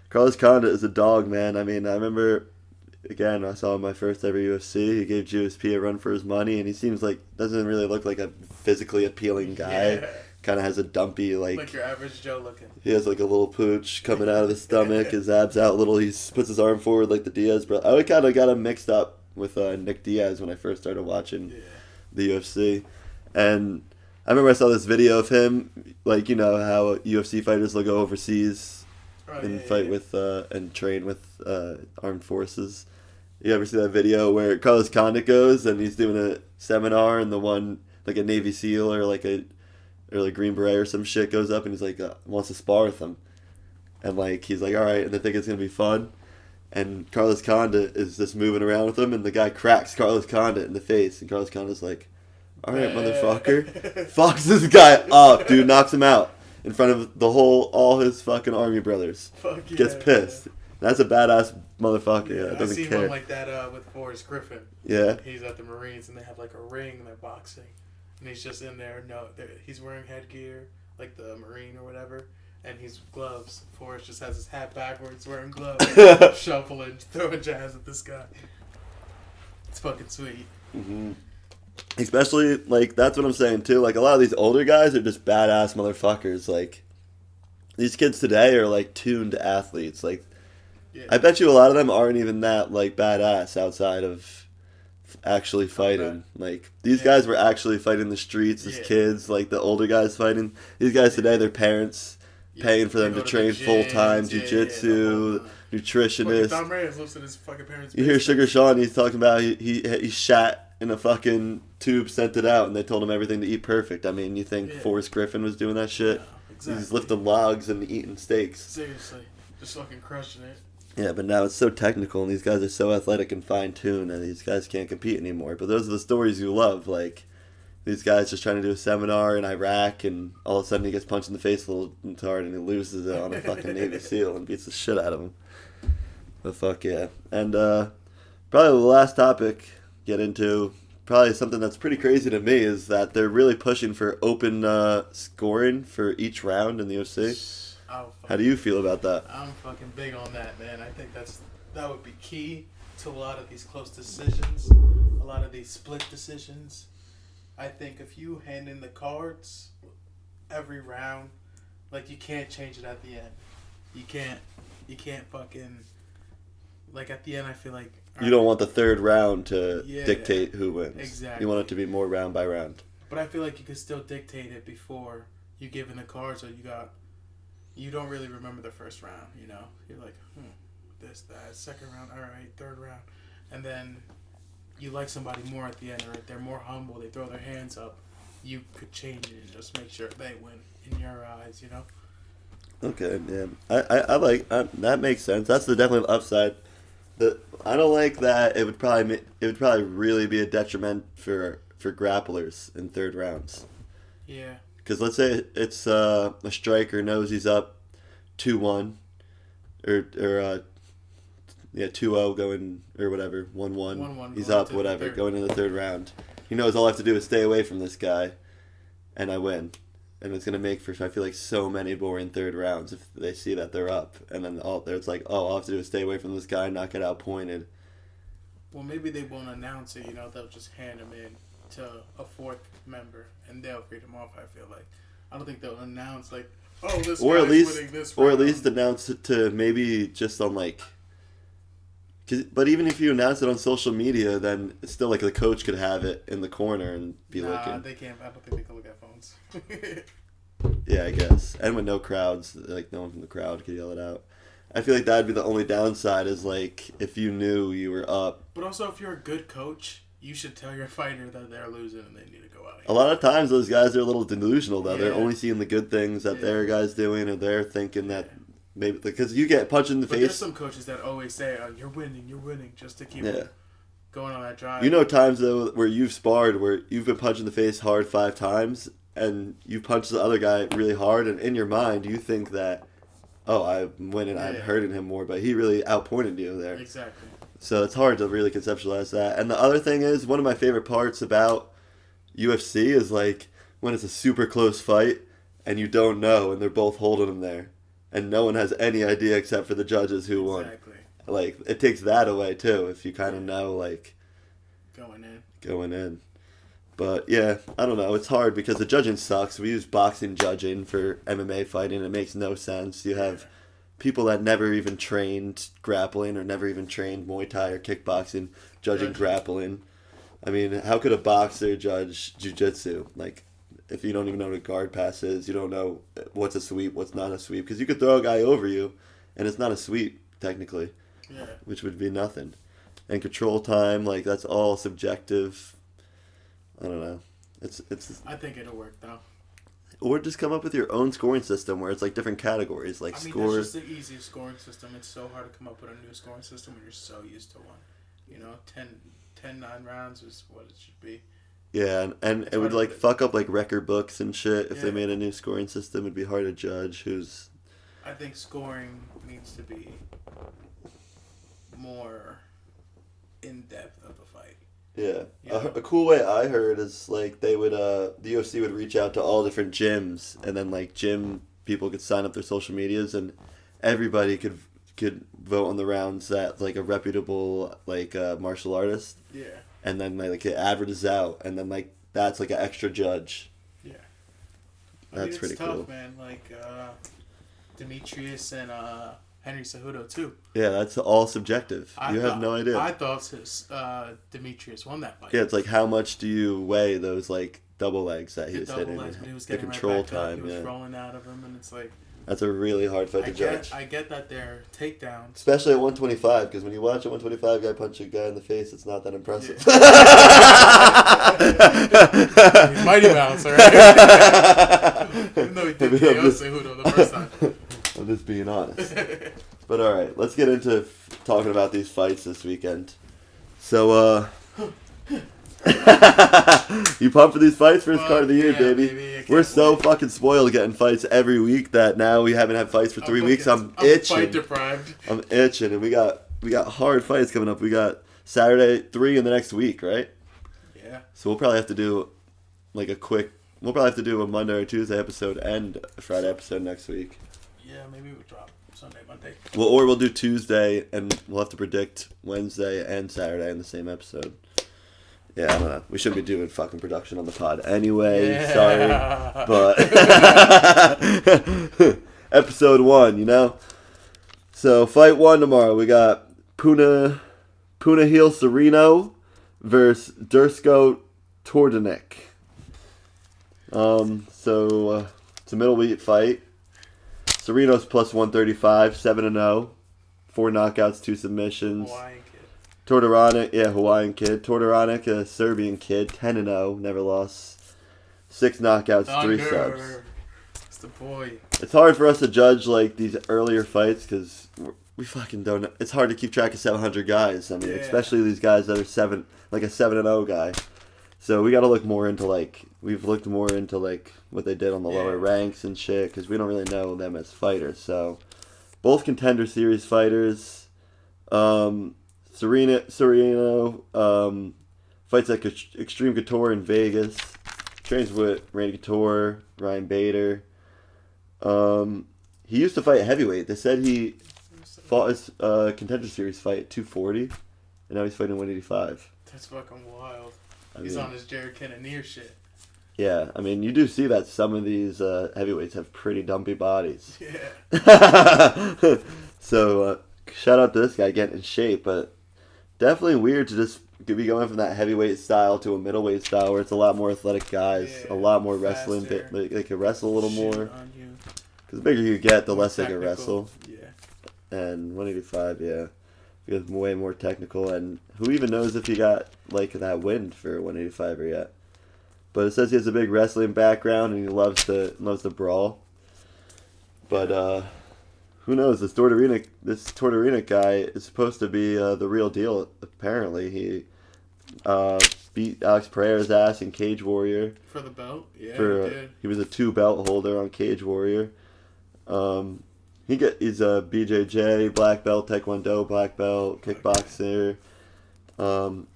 Speaker 1: Carlos Condit is a dog, man. I mean, I remember, again, I saw him my first ever UFC. He gave GSP a run for his money, and he seems like, doesn't really look like a physically appealing guy.
Speaker 2: Yeah.
Speaker 1: Kind of has a dumpy,
Speaker 2: like your average Joe looking.
Speaker 1: He has like a little pooch coming out of his stomach, his abs out a little. He puts his arm forward like the Diaz brother. I kind of got him mixed up with Nick Diaz when I first started watching the UFC. And I remember I saw this video of him, like, you know, how UFC fighters will go overseas and fight with and train with armed forces. You ever see that video where Carlos Condit goes and he's doing a seminar and the one, like a Navy SEAL or like Green Beret or some shit goes up and he's like, wants to spar with him. And like, he's like, all right, and they think it's going to be fun. And Carlos Condit is just moving around with him and the guy cracks Carlos Condit in the face. And Carlos Condit's like, all right, motherfucker. Fucks this guy up, dude, knocks him out in front of all his fucking army brothers.
Speaker 2: Fuck yeah.
Speaker 1: Gets pissed. That's a badass motherfucker. Yeah, doesn't
Speaker 2: I seen
Speaker 1: care.
Speaker 2: one like that with Forrest Griffin.
Speaker 1: Yeah.
Speaker 2: He's at the Marines and they have like a ring and they're boxing. And he's just in there. No, he's wearing headgear, like the Marine or whatever, and he's gloves. Forrest just has his hat backwards, wearing gloves, shuffling, throwing jabs at this guy. It's fucking sweet.
Speaker 1: Mm-hmm. Especially, like, that's what I'm saying, too. Like, a lot of these older guys are just badass motherfuckers. Like, these kids today are, like, tuned athletes. Like, I bet you a lot of them aren't even that, like, badass outside of actually fighting. Like, these guys were actually fighting the streets as kids. Like, the older guys fighting. These guys today, their parents paying for them to train full-time, jiu-jitsu, nutritionist.
Speaker 2: Tom Reyes lives in his fucking parents'
Speaker 1: You hear Sugar Sean, he's talking about he shat in a fucking tube, sent it out, and they told him everything to eat perfect. I mean, you think Forrest Griffin was doing that shit?
Speaker 2: Yeah, exactly.
Speaker 1: He's lifting logs and eating steaks.
Speaker 2: Seriously. Just fucking crushing it.
Speaker 1: Yeah, but now it's so technical, and these guys are so athletic and fine-tuned, and these guys can't compete anymore. But those are the stories you love, like these guys just trying to do a seminar in Iraq, and all of a sudden he gets punched in the face a little too hard, and he loses it on a fucking Navy SEAL and beats the shit out of him. But fuck yeah. And probably the last topic, get into, probably something that's pretty crazy to me, is that they're really pushing for open scoring for each round in the UFC. How do you feel about that?
Speaker 2: I'm fucking big on that, man. I think that would be key to a lot of these close decisions, a lot of these split decisions. I think if you hand in the cards every round, like, you can't change it at the end. You can't fucking, like, at the end I feel like
Speaker 1: you don't want the third round to dictate who wins.
Speaker 2: Exactly.
Speaker 1: You want it to be more round by round.
Speaker 2: But I feel like you could still dictate it before you give in the cards, or you don't really remember the first round, you know? You're like, this, that, second round, all right, third round. And then you like somebody more at the end, or they're more humble, they throw their hands up. You could change it and just make sure they win in your eyes, you know?
Speaker 1: Okay, yeah. I like, that makes sense. That's the definitely upside. I don't like that. It would probably really be a detriment for grapplers in third rounds.
Speaker 2: Yeah.
Speaker 1: Because let's say it's a striker knows he's up 2-1 or 2-0 going, or whatever, 1-1. He's up, whatever, going into the third round. He knows all I have to do is stay away from this guy, and I win. And it's going to make for, I feel like, so many boring third rounds if they see that they're up. And then it's like, all I have to do is stay away from this guy, not get outpointed.
Speaker 2: Well, maybe they won't announce it, you know, they'll just hand him in to a fourth member, and they'll read him off, I feel like. I don't think they'll announce, like, oh, this guy's winning this round.
Speaker 1: Or at least announce it to maybe just on, like... But even if you announce it on social media, then it's still like the coach could have it in the corner and be looking.
Speaker 2: They can't. I don't think they can look at phones.
Speaker 1: Yeah, I guess. And with no crowds, like no one from the crowd could yell it out. I feel like that'd be the only downside is like if you knew you were up.
Speaker 2: But also, if you're a good coach, you should tell your fighter that they're losing and they need to go out.
Speaker 1: A lot of times those guys are a little delusional though. Yeah. They're only seeing the good things that their guy's doing, and they're thinking that maybe because you get punched in the
Speaker 2: But
Speaker 1: face.
Speaker 2: there's some coaches that always say, "Oh, you're winning," just to keep going on that drive.
Speaker 1: You know times though where you've sparred where you've been punched in the face hard 5 times and you punch the other guy really hard, and in your mind you think that, oh, I'm winning, I'm hurting him more, but he really outpointed you there.
Speaker 2: Exactly.
Speaker 1: So it's hard to really conceptualize that. And the other thing is, one of my favorite parts about UFC is like when it's a super close fight and you don't know and they're both holding them there and no one has any idea except for the judges who won.
Speaker 2: Exactly.
Speaker 1: Like, it takes that away too if you kind of know, like, going in. But yeah, I don't know. It's hard because the judging sucks. We use boxing judging for MMA fighting. It makes no sense. You have people that never even trained grappling or never even trained Muay Thai or kickboxing judging grappling. I mean, how could a boxer judge jiu-jitsu? Like, if you don't even know what a guard pass is, you don't know what's a sweep, what's not a sweep. Because you could throw a guy over you, and it's not a sweep, technically. Yeah. Which would be nothing. And control time, like, that's all subjective. I don't know. It's.
Speaker 2: I think it'll work, though.
Speaker 1: Or just come up with your own scoring system where it's like different categories, like score.
Speaker 2: That's just the easiest scoring system. It's so hard to come up with a new scoring system when you're so used to one. You know, 9 rounds is what it should be.
Speaker 1: Yeah, and it would like fuck up like record books and shit if they made a new scoring system. It'd be hard to judge who's.
Speaker 2: I think scoring needs to be more in depth of the fight.
Speaker 1: Yeah, a cool way I heard is like they would the UFC would reach out to all different gyms, and then like gym people could sign up their social medias, and everybody could vote on the rounds that like a reputable like martial artist. Yeah. And then like it averages out, and then like that's like an extra judge. Yeah. That's pretty cool. It's tough,
Speaker 2: man. Like Demetrius and Henry Cejudo too.
Speaker 1: Yeah, that's all subjective. You have no idea.
Speaker 2: I thought Demetrius won that fight.
Speaker 1: Yeah, it's like how much do you weigh those like double legs that he was hitting?
Speaker 2: He was getting the control time. He was rolling out of him, and it's like.
Speaker 1: That's a really hard fight to judge.
Speaker 2: I get that they're takedowns.
Speaker 1: Especially at 125, because when you watch a 125 guy punch a guy in the face, it's not that impressive.
Speaker 2: Yeah. He's Mighty Mouse, alright? Even though he did KO Cejudo the first time.
Speaker 1: I'm just being honest. But alright, let's get into talking about these fights this weekend. So, you pumped for these fights? First card of the year, baby. We're so fucking spoiled getting fights every week that now we haven't had fights for 3 weeks. I'm itching.
Speaker 2: Fight deprived.
Speaker 1: I'm itching, and we got hard fights coming up. We got Saturday 3 in the next week, right? Yeah. So we'll probably have to do like a quick. We'll probably have to do a Monday or Tuesday episode and a Friday episode next week.
Speaker 2: Yeah, maybe we'll drop Sunday, Monday.
Speaker 1: Well, or we'll do Tuesday, and we'll have to predict Wednesday and Saturday in the same episode. Yeah, I don't know. We shouldn't be doing fucking production on the pod anyway. Sorry. But episode 1, you know? So, fight 1 tomorrow. We got Punahil Sereno versus Dursko Tordanik. So, it's a middleweight fight. Sereno's plus 135, 7-0. 4 knockouts, 2 submissions. Hawaiian kid. Tordanik, a Serbian kid, 10-0, never lost. 6 knockouts, 3 subs.
Speaker 2: It's the boy.
Speaker 1: It's hard for us to judge like these earlier fights because we fucking don't know. It's hard to keep track of 700 guys. I mean, especially these guys that are a 7-0 guy. So we got to look more into we've looked more into what they did on the lower ranks and shit because we don't really know them as fighters. So both Contender Series fighters. Sereno fights at Extreme Couture in Vegas. Trains with Randy Couture, Ryan Bader. He used to fight heavyweight. They said he fought his Contender Series fight at 240, and now he's fighting 185.
Speaker 2: That's fucking wild. He's on his Jared Cannonier shit.
Speaker 1: Yeah, I mean, you do see that some of these heavyweights have pretty dumpy bodies.
Speaker 2: Yeah.
Speaker 1: So, shout out to this guy getting in shape, but definitely weird to just be going from that heavyweight style to a middleweight style where it's a lot more athletic guys, a lot more wrestling. They can wrestle a little more. Because the bigger you get, the less they can wrestle. Yeah. And 185, because way more technical. And who even knows if he got that wind for 185er yet? But it says he has a big wrestling background and he loves to brawl. But who knows? This Tortorina guy is supposed to be the real deal. Apparently, he beat Alex Pereira's ass in Cage Warrior
Speaker 2: for the belt. Yeah, he did.
Speaker 1: He was a 2 belt holder on Cage Warrior. He's a BJJ black belt, Taekwondo black belt, kickboxer.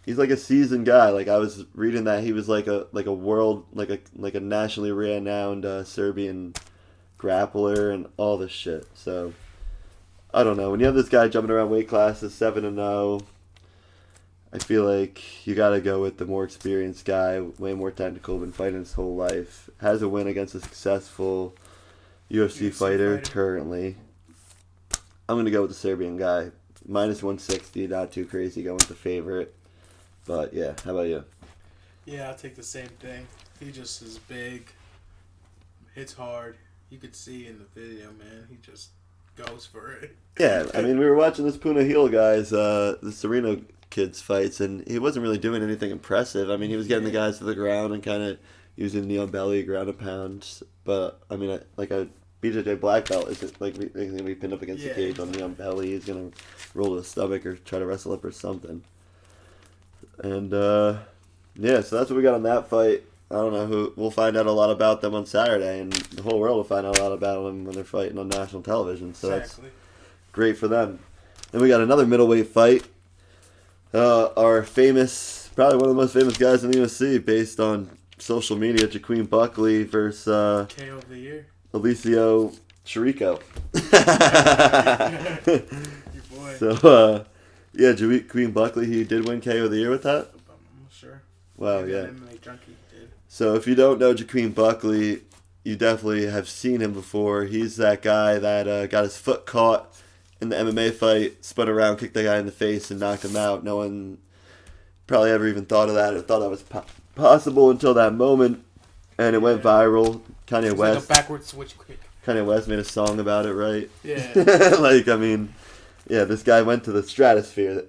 Speaker 1: He's like a seasoned guy. Like I was reading that he was like a world like a nationally renowned Serbian grappler and all this shit. So I don't know. When you have this guy jumping around weight classes 7-0, I feel like you got to go with the more experienced guy, way more technical, been fighting his whole life. Has a win against a successful UFC fighter currently. I'm going to go with the Serbian guy. Minus 160, not too crazy, going with the favorite. But yeah, how about you?
Speaker 2: Yeah, I'll take the same thing. He just is big, hits hard. You could see in the video, man. He just goes for it.
Speaker 1: Yeah, I mean, we were watching this Puna Heel guys, the Sereno kids fights, and he wasn't really doing anything impressive. I mean, he was getting the guys to the ground and kind of using knee on belly, ground and pound. But, I mean, like a BJJ black belt isn't like he's going to be pinned up against the cage on knee on belly. He's going to roll to the stomach or try to wrestle up or something. And, yeah, so that's what we got on that fight. I don't know who. We'll find out a lot about them on Saturday, and the whole world will find out a lot about them when they're fighting on national television. So that's great for them. Then we got another middleweight fight. Our famous, probably one of the most famous guys in the UFC, based on social media, Jaqueen Buckley versus
Speaker 2: KO of the year,
Speaker 1: Alicio Chirico.
Speaker 2: Your boy.
Speaker 1: So, yeah, Jaqueen Buckley, he did win KO of the year with that.
Speaker 2: I'm sure.
Speaker 1: Wow, yeah.
Speaker 2: MMA junkie did.
Speaker 1: So if you don't know Jaqueen Buckley, you definitely have seen him before. He's that guy that got his foot caught in the MMA fight, spun around, kicked the guy in the face, and knocked him out. No one probably ever even thought of that or thought that was possible until that moment, and it went viral. Kanye West,
Speaker 2: like a backward switch kick.
Speaker 1: Kanye West made a song about it, right?
Speaker 2: Yeah.
Speaker 1: Like, I mean, yeah, this guy went to the stratosphere.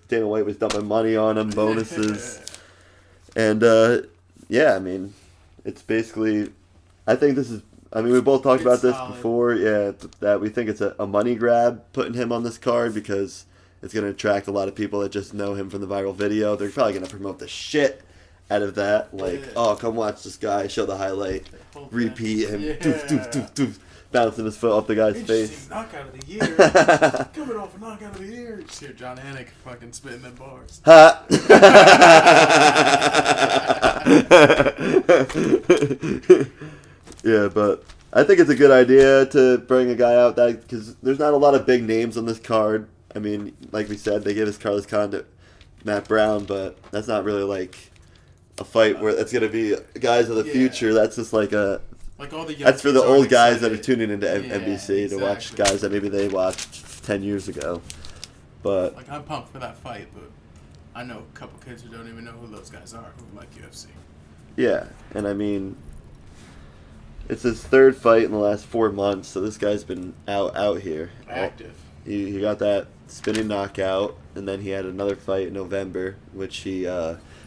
Speaker 1: Dana White was dumping money on him, bonuses, and yeah, I mean, it's basically. I think this is. I mean, we both talked about this before. Yeah, that we think it's a money grab putting him on this card because it's going to attract a lot of people that just know him from the viral video. They're probably going to promote the shit out of that. Like, oh, come watch this guy, show the highlight, repeat him, doof, doof, doof, doof, bouncing his foot off the guy's face.
Speaker 2: Knockout of the year. Coming off a knockout of the year. Just hear John Anik fucking spitting them bars.
Speaker 1: Ha! Yeah, but I think it's a good idea to bring a guy out that because there's not a lot of big names on this card. I mean, like we said, they gave us Carlos Khan to Matt Brown, but that's not really like a fight where that's gonna be guys of the future. That's just like a
Speaker 2: all the young
Speaker 1: that's for the old guys that are
Speaker 2: excited.
Speaker 1: tuning into NBC to watch guys that maybe they watched 10 years ago. But
Speaker 2: like I'm pumped for that fight, but I know a couple kids who don't even know who those guys are who like UFC.
Speaker 1: yeah, and I mean. It's his third fight in the last 4 months, so this guy's been out here.
Speaker 2: Active.
Speaker 1: He got that spinning knockout, and then he had another fight in November, which he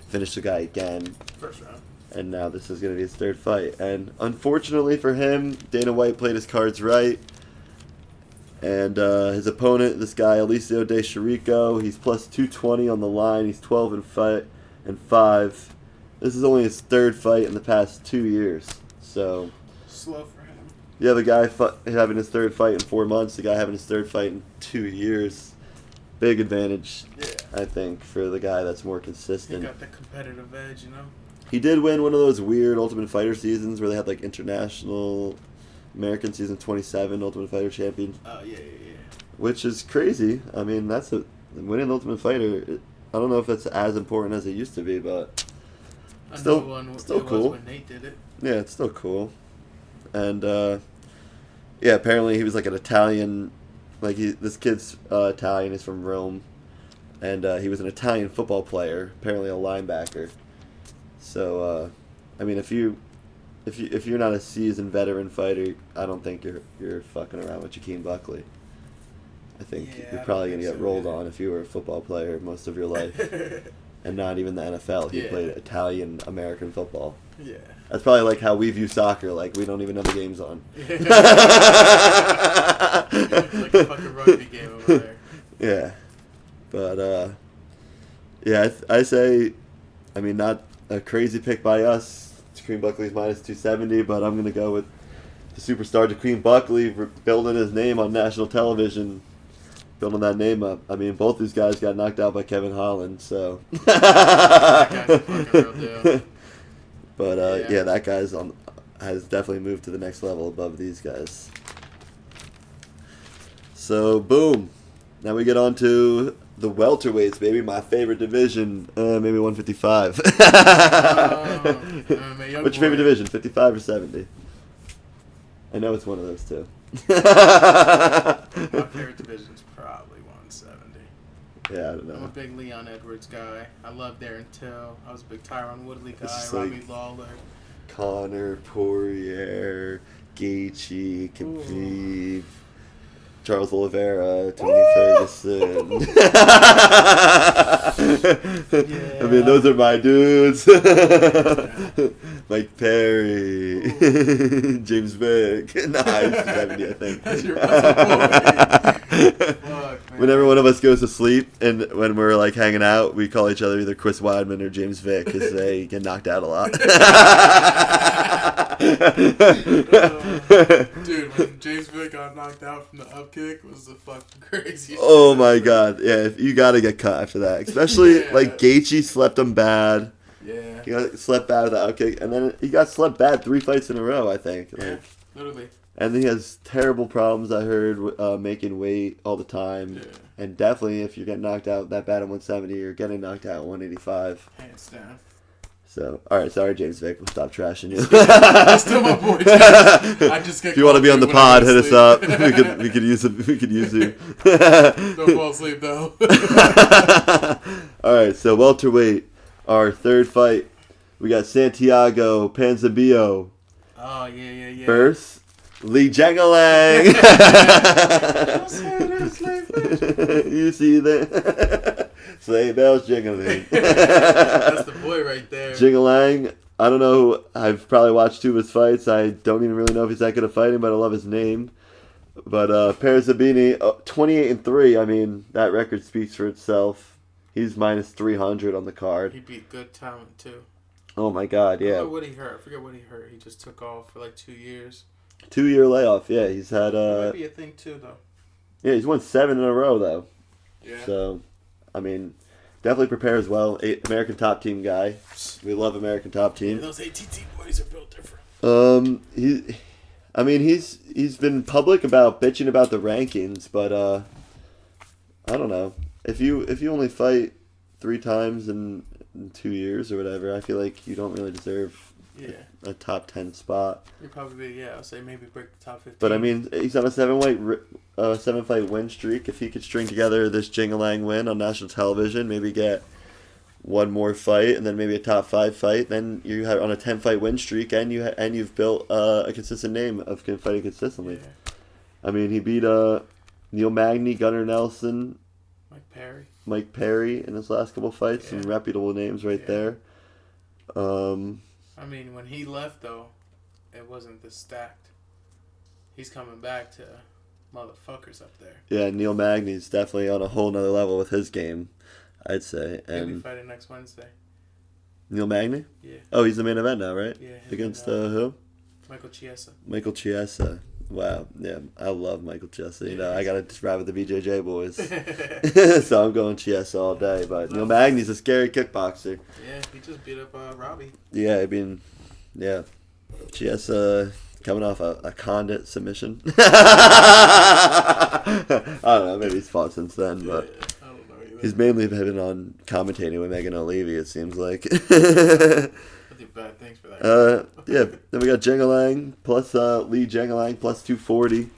Speaker 1: finished the guy again.
Speaker 2: First round.
Speaker 1: And now this is going to be his third fight. And unfortunately for him, Dana White played his cards right. And his opponent, this guy, Alicio De Chirico, he's plus 220 on the line. He's 12-5. This is only his third fight in the past 2 years. So
Speaker 2: slow for him.
Speaker 1: you have a guy having his third fight in 4 months, the guy having his third fight in 2 years. Big advantage, I think, for the guy that's more consistent.
Speaker 2: He got the competitive edge, you know?
Speaker 1: He did win one of those weird Ultimate Fighter seasons where they had like international American season 27 Ultimate Fighter champion.
Speaker 2: Oh, yeah.
Speaker 1: Which is crazy. I mean, winning the Ultimate Fighter, I don't know if that's as important as it used to be, but still cool.
Speaker 2: When Nate did it.
Speaker 1: Yeah, it's still cool. And, yeah, apparently he was like an Italian, this kid's Italian, he's from Rome, and he was an Italian football player, apparently a linebacker. So, I mean, if you're not a seasoned veteran fighter, I don't think you're fucking around with Jaqueen Buckley. I think you're probably going to get rolled on if you were a football player most of your life. And not even the NFL. He played Italian American football.
Speaker 2: Yeah.
Speaker 1: That's probably like how we view soccer. Like, we don't even know the game's on.
Speaker 2: Like a fucking rugby game over there.
Speaker 1: Yeah. But, yeah, I say, I mean, not a crazy pick by us. Jaqueen Buckley's minus 270, but I'm going to go with the superstar Jaqueen Buckley building his name on national television, building that name up. I mean, both these guys got knocked out by Kevin Holland, so.
Speaker 2: That guy's a fucking real deal.
Speaker 1: But, yeah, that guy's has definitely moved to the next level above these guys. So, boom. Now we get on to the welterweights, baby. My favorite division. Maybe 155. What's your favorite division, 55 or 70? I know it's one of those two.
Speaker 2: My favorite division is probably 170.
Speaker 1: Yeah, I don't know.
Speaker 2: I'm a big Leon Edwards guy. I love Darren Till. I was a big Tyron Woodley guy.
Speaker 1: It's
Speaker 2: Robbie
Speaker 1: like
Speaker 2: Lawler.
Speaker 1: Connor, Poirier, Gaethje, Khabib, Charles Oliveira, Tony Ferguson.
Speaker 2: Yeah.
Speaker 1: I mean, those are my dudes. Mike Perry, James Vick. Nah, he's 70, I think.
Speaker 2: That's your Fuck, man.
Speaker 1: Whenever one of us goes to sleep and when we're like hanging out, we call each other either Chris Weidman or James Vick because they get knocked out a lot.
Speaker 2: Dude, when James Vick got knocked out from the up kick was the fucking crazy shit.
Speaker 1: Oh my god, yeah, you gotta get cut after that. Especially like Gaethje slept him bad.
Speaker 2: Yeah.
Speaker 1: He got slept bad with the out kick, and then he got slept bad 3 fights in a row, I think.
Speaker 2: Yeah,
Speaker 1: Like,
Speaker 2: literally.
Speaker 1: and then he has terrible problems, I heard, making weight all the time.
Speaker 2: Yeah.
Speaker 1: And definitely, if you get knocked out that bad at 170, you're getting knocked out at 185.
Speaker 2: Hands down.
Speaker 1: So, alright, sorry, James Vick. We'll stop trashing you.
Speaker 2: That's still my boy. I just get
Speaker 1: if you want to be on the
Speaker 2: when I
Speaker 1: pod,
Speaker 2: go
Speaker 1: hit
Speaker 2: to
Speaker 1: us
Speaker 2: sleep.
Speaker 1: up. We could use it. We could use you.
Speaker 2: Don't fall asleep though.
Speaker 1: Alright, so welterweight, our third fight. We got Santiago Panzabillo
Speaker 2: Oh yeah.
Speaker 1: versus Lee Jengalang. You see that? Sleigh bells jingling.
Speaker 2: That's the boy right there.
Speaker 1: Jingalang, I don't know. I've probably watched 2 of his fights. I don't even really know if he's that good at fighting, but I love his name. But Panzabillo, 28-3. I mean, that record speaks for itself. He's minus 300 on the card.
Speaker 2: He beat good talent too.
Speaker 1: Oh my God,
Speaker 2: I
Speaker 1: yeah.
Speaker 2: don't know what he hurt. I forget what he hurt. He just took off for like 2 years.
Speaker 1: 2-year layoff. Yeah, he's had.
Speaker 2: That might be a thing too, though.
Speaker 1: Yeah, he's won 7 in a row though.
Speaker 2: Yeah.
Speaker 1: So, I mean, definitely prepares well. American Top Team guy. We love American Top Team.
Speaker 2: Yeah, those ATT boys are built different.
Speaker 1: He's been public about bitching about the rankings, but I don't know. If you only fight 3 times in 2 years or whatever, I feel like you don't really deserve a top 10 spot.
Speaker 2: You'd probably be, I'll say maybe break the top 15.
Speaker 1: But I mean, he's on a 7-fight win streak. If he could string together this Jingalang win on national television, maybe get one more fight and then maybe a top 5 fight, then you have on a 10-fight win streak, and you've built a consistent name of fighting consistently.
Speaker 2: Yeah.
Speaker 1: I mean, he beat Neil Magny, Gunnar Nelson, Mike Perry in his last couple fights.
Speaker 2: Yeah.
Speaker 1: Some reputable names right there.
Speaker 2: I mean, when he left, though, it wasn't this stacked. He's coming back to motherfuckers up there.
Speaker 1: Yeah, Neil Magny's definitely on a whole nother level with his game, I'd say.
Speaker 2: He'll be
Speaker 1: And
Speaker 2: fighting next Wednesday.
Speaker 1: Neil Magny?
Speaker 2: Yeah.
Speaker 1: Oh, he's the main event now, right?
Speaker 2: Yeah.
Speaker 1: Against who?
Speaker 2: Michael Chiesa.
Speaker 1: Michael Chiesa. Wow. Yeah, I love Michael Chiesa. You know, I got to just ride with the BJJ boys. So I'm going Chiesa all day. But Neil Magny's a scary kickboxer.
Speaker 2: Yeah, he just beat up Robbie.
Speaker 1: Yeah, I mean, yeah. Chiesa coming off a Condit submission. I don't know. Maybe he's fought since then, but
Speaker 2: I don't know either.
Speaker 1: he's mainly been on commentating with Megan O'Leary, it seems like.
Speaker 2: I do bad things for that.
Speaker 1: Yeah. Then we got Jingalang plus Lee Jingalang plus 240.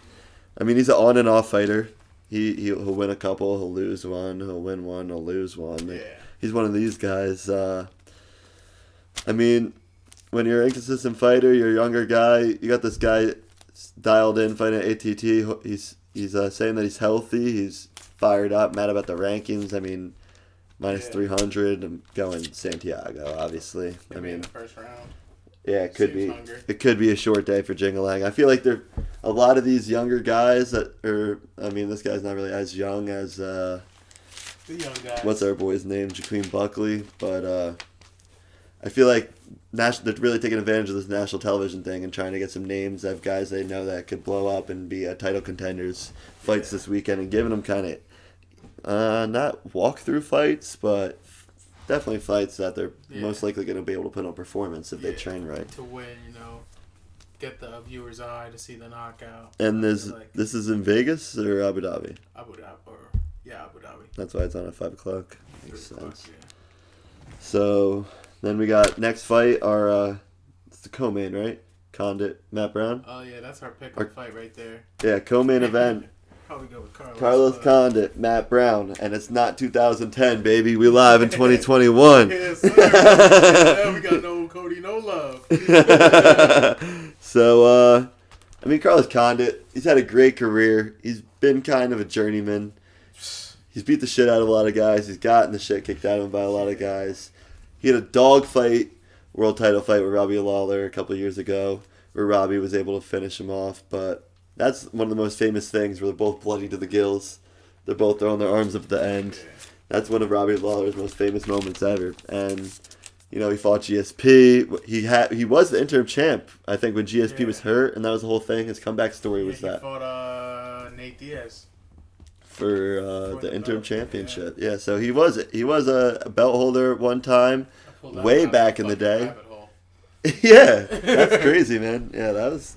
Speaker 1: I mean, he's an on and off fighter. He'll win a couple, he'll lose one, he'll win one, he'll lose one.
Speaker 2: Yeah.
Speaker 1: He's one of these guys. I mean, when you're an inconsistent fighter, you're a younger guy. You got this guy dialed in fighting at ATT. He's saying that he's healthy. He's fired up, mad about the rankings. I mean, minus 300. I'm going Santiago, obviously.
Speaker 2: Maybe in the first round.
Speaker 1: Yeah, it could be.
Speaker 2: Hungry.
Speaker 1: It could be a short day for Jingalang. I feel like a lot of these younger guys that are, I mean, this guy's not really as young as,
Speaker 2: The young guys.
Speaker 1: what's our boy's name? Jaqueen Buckley. But I feel like they're really taking advantage of this national television thing and trying to get some names of guys they know that could blow up and be title contenders fights this weekend and giving them kind of, not walkthrough fights, but definitely fights that they're most likely going to be able to put on performance if they train right.
Speaker 2: To win, get the viewer's eye to see the knockout.
Speaker 1: And this is in Vegas or Abu Dhabi?
Speaker 2: Abu Dhabi.
Speaker 1: That's why it's on at 5 o'clock. Makes sense.
Speaker 2: Yeah.
Speaker 1: So then we got next fight, it's the co-main, right? Condit, Matt Brown.
Speaker 2: Oh yeah, that's our pick-up fight right there.
Speaker 1: Yeah, co-main event.
Speaker 2: Probably go with
Speaker 1: Carlos Condit, Matt Brown, and it's not 2010, baby. We live in 2021.
Speaker 2: Yes, sir. Yeah, we got no Cody, no love.
Speaker 1: So, I mean, Carlos Condit, he's had a great career. He's been kind of a journeyman. He's beat the shit out of a lot of guys. He's gotten the shit kicked out of him by a lot of guys. He had a dogfight, world title fight with Robbie Lawler a couple of years ago, where Robbie was able to finish him off, but that's one of the most famous things where they're both bloody to the gills. They're both throwing their arms up at the end. That's one of Robbie Lawler's most famous moments ever. And, he fought GSP. He was the interim champ, I think, when GSP was hurt, and that was the whole thing. His comeback story was that.
Speaker 2: He fought Nate Diaz.
Speaker 1: For the interim championship. Yeah, so he was a belt holder at one time, way back in the day. Yeah, that's crazy, man. Yeah, that's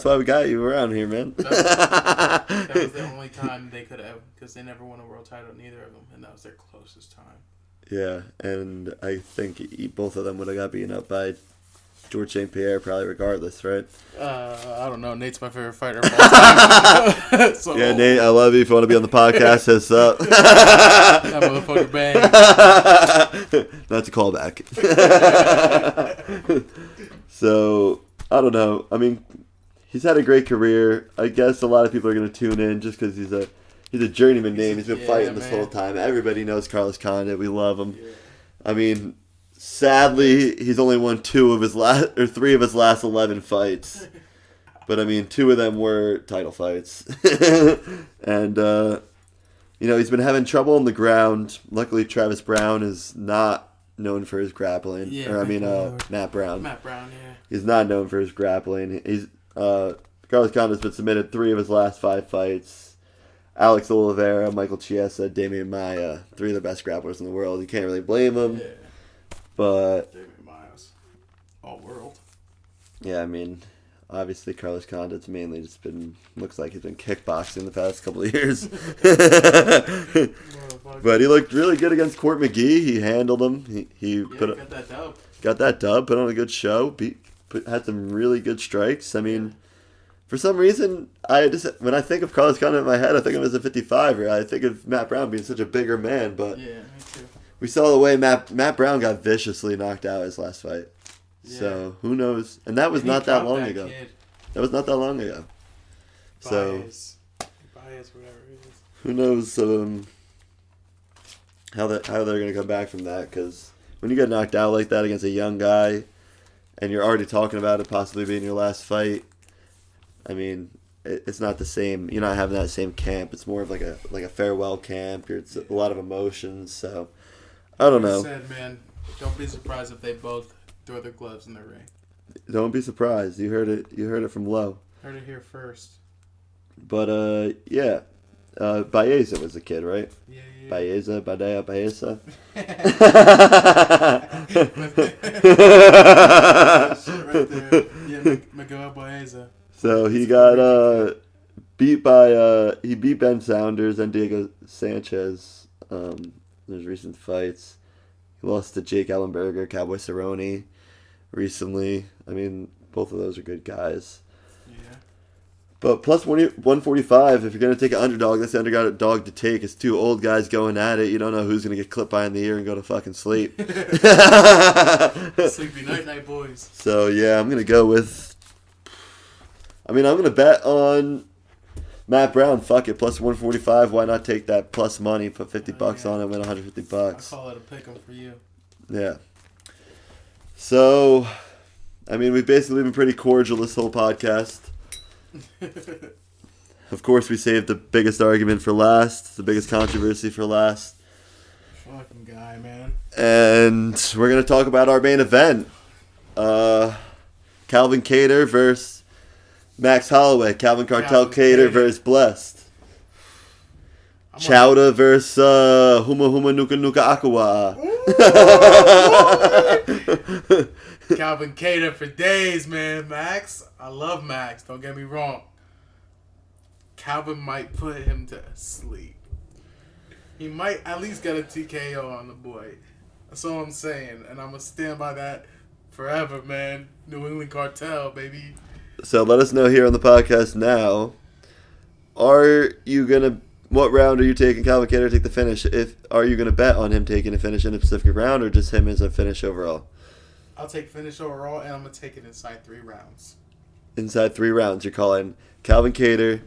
Speaker 1: why we got you around here, man.
Speaker 2: That was the only time they could have, because they never won a world title, neither of them, and that was their closest time.
Speaker 1: Yeah, and I think both of them would have got beaten up by George St. Pierre, probably regardless, right?
Speaker 2: I don't know. Nate's my favorite fighter of all time. So,
Speaker 1: yeah, Nate, I love you. If you want to be on the podcast, hit us up.
Speaker 2: That motherfucker bang.
Speaker 1: That's a callback. So, I don't know. I mean, he's had a great career. I guess a lot of people are going to tune in just because he's a journeyman name. He's been fighting this whole time. Everybody knows Carlos Condit. We love him. Yeah. I mean, sadly, he's only won 3 of his last 11 fights. But, I mean, 2 of them were title fights. And, he's been having trouble on the ground. Luckily, Travis Brown is not known for his grappling.
Speaker 2: Yeah,
Speaker 1: Matt Brown.
Speaker 2: Matt Brown, yeah.
Speaker 1: He's not known for his grappling. Carlos Condit's been submitted 3 of his last 5 fights. Alex Oliveira, Michael Chiesa, Damian Maia, 3 of the best grapplers in the world. You can't really blame him.
Speaker 2: Yeah.
Speaker 1: But
Speaker 2: Damian Maia's all world.
Speaker 1: Yeah, I mean, obviously Carlos Condit's mainly just looks like he's been kickboxing the past couple of years. But he looked really good against Court McGee. He handled him. He got
Speaker 2: that dub.
Speaker 1: Got that dub. Put on a good show. Had some really good strikes. I mean, for some reason, when I think of Carlos Condit in my head, I think of him as a 55er. I think of Matt Brown being such a bigger man, but
Speaker 2: yeah, me too.
Speaker 1: We saw the way Matt Brown got viciously knocked out his last fight. Yeah. So who knows? And that was not that long ago. That was not that long ago.
Speaker 2: Bias, whatever it is.
Speaker 1: Who knows how they're gonna come back from that? Because when you get knocked out like that against a young guy, and you're already talking about it possibly being your last fight, I mean, it's not the same. You're not having that same camp. It's more of like a farewell camp. It's a lot of emotions. So I don't know.
Speaker 2: Said, man, don't be surprised if they both throw their gloves in the ring.
Speaker 1: Don't be surprised. You heard it. You heard it from Low.
Speaker 2: Heard it here first.
Speaker 1: But yeah, Baeza was the kid, right?
Speaker 2: Yeah.
Speaker 1: Baeza.
Speaker 2: Right there. Yeah, Miguel Baeza.
Speaker 1: So he got beat by he beat Ben Saunders and Diego Sanchez in his recent fights. He lost to Jake Ellenberger, Cowboy Cerrone recently. I mean, both of those are good guys.
Speaker 2: Yeah.
Speaker 1: But plus 145, if you're going to take an underdog, that's the underdog to take. It's 2 old guys going at it. You don't know who's going to get clipped by in the ear and go to fucking sleep.
Speaker 2: Sleepy night, boys.
Speaker 1: So, yeah, I'm going to go with... I'm going to bet on Matt Brown. Fuck it, plus 145. Why not take that plus money, put $50 on it, win $150?
Speaker 2: I'll call it a pick'em for you.
Speaker 1: Yeah. So, I mean, we've basically been pretty cordial this whole podcast. Of course, we saved the biggest argument for last, the biggest controversy for last.
Speaker 2: Fucking guy, man.
Speaker 1: And we're going to talk about our main event. Calvin Kattar versus Max Holloway. Calvin Cartel Kattar versus Blessed. Chowda versus Huma Huma Nuka Nuka Aqua.
Speaker 2: Calvin Kattar for days, man. Max, I love Max. Don't get me wrong. Calvin might put him to sleep. He might at least get a TKO on the boy. That's all I'm saying. And I'm going to stand by that forever, man. New England Cartel, baby.
Speaker 1: So let us know here on the podcast now. Are you going to... What round are you taking Calvin Kattar to take the finish? Are you going to bet on him taking a finish in a specific round or just him as a finish overall?
Speaker 2: I'll take finish overall, and I'm going to take it inside 3 rounds.
Speaker 1: Inside 3 rounds, you're calling Calvin Kattar,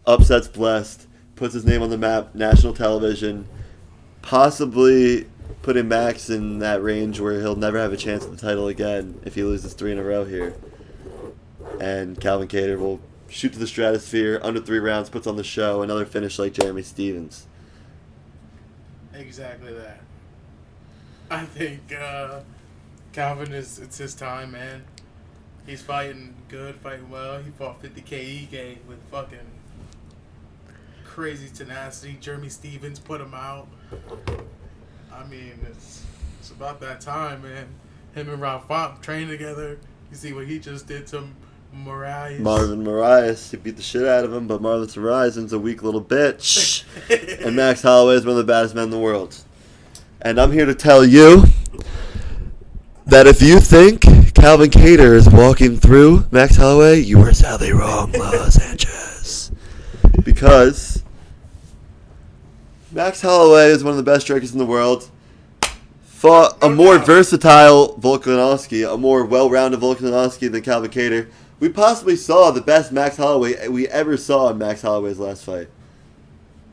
Speaker 1: upsets Blessed, puts his name on the map, national television, possibly putting Max in that range where he'll never have a chance at the title again if he loses 3 in a row here. And Calvin Kattar will shoot to the stratosphere, under 3 rounds, puts on the show, another finish like Jeremy Stevens.
Speaker 2: Exactly that. I think Calvin it's his time, man. He's fighting good, fighting well. He fought 50 KE game with fucking crazy tenacity. Jeremy Stevens put him out. I mean, it's about that time, man. Him and Rob Font trained together. You see what he just did to Marvin
Speaker 1: Marias. He beat the shit out of him, but Marlon Horizon's a weak little bitch. And Max Holloway is one of the baddest men in the world. And I'm here to tell you that if you think Calvin Kattar is walking through Max Holloway, you are sadly wrong, Sanchez. Because Max Holloway is one of the best strikers in the world. Fought a more versatile Volkanovski, a more well-rounded Volkanovski than Calvin Kattar. We possibly saw the best Max Holloway we ever saw in Max Holloway's last fight.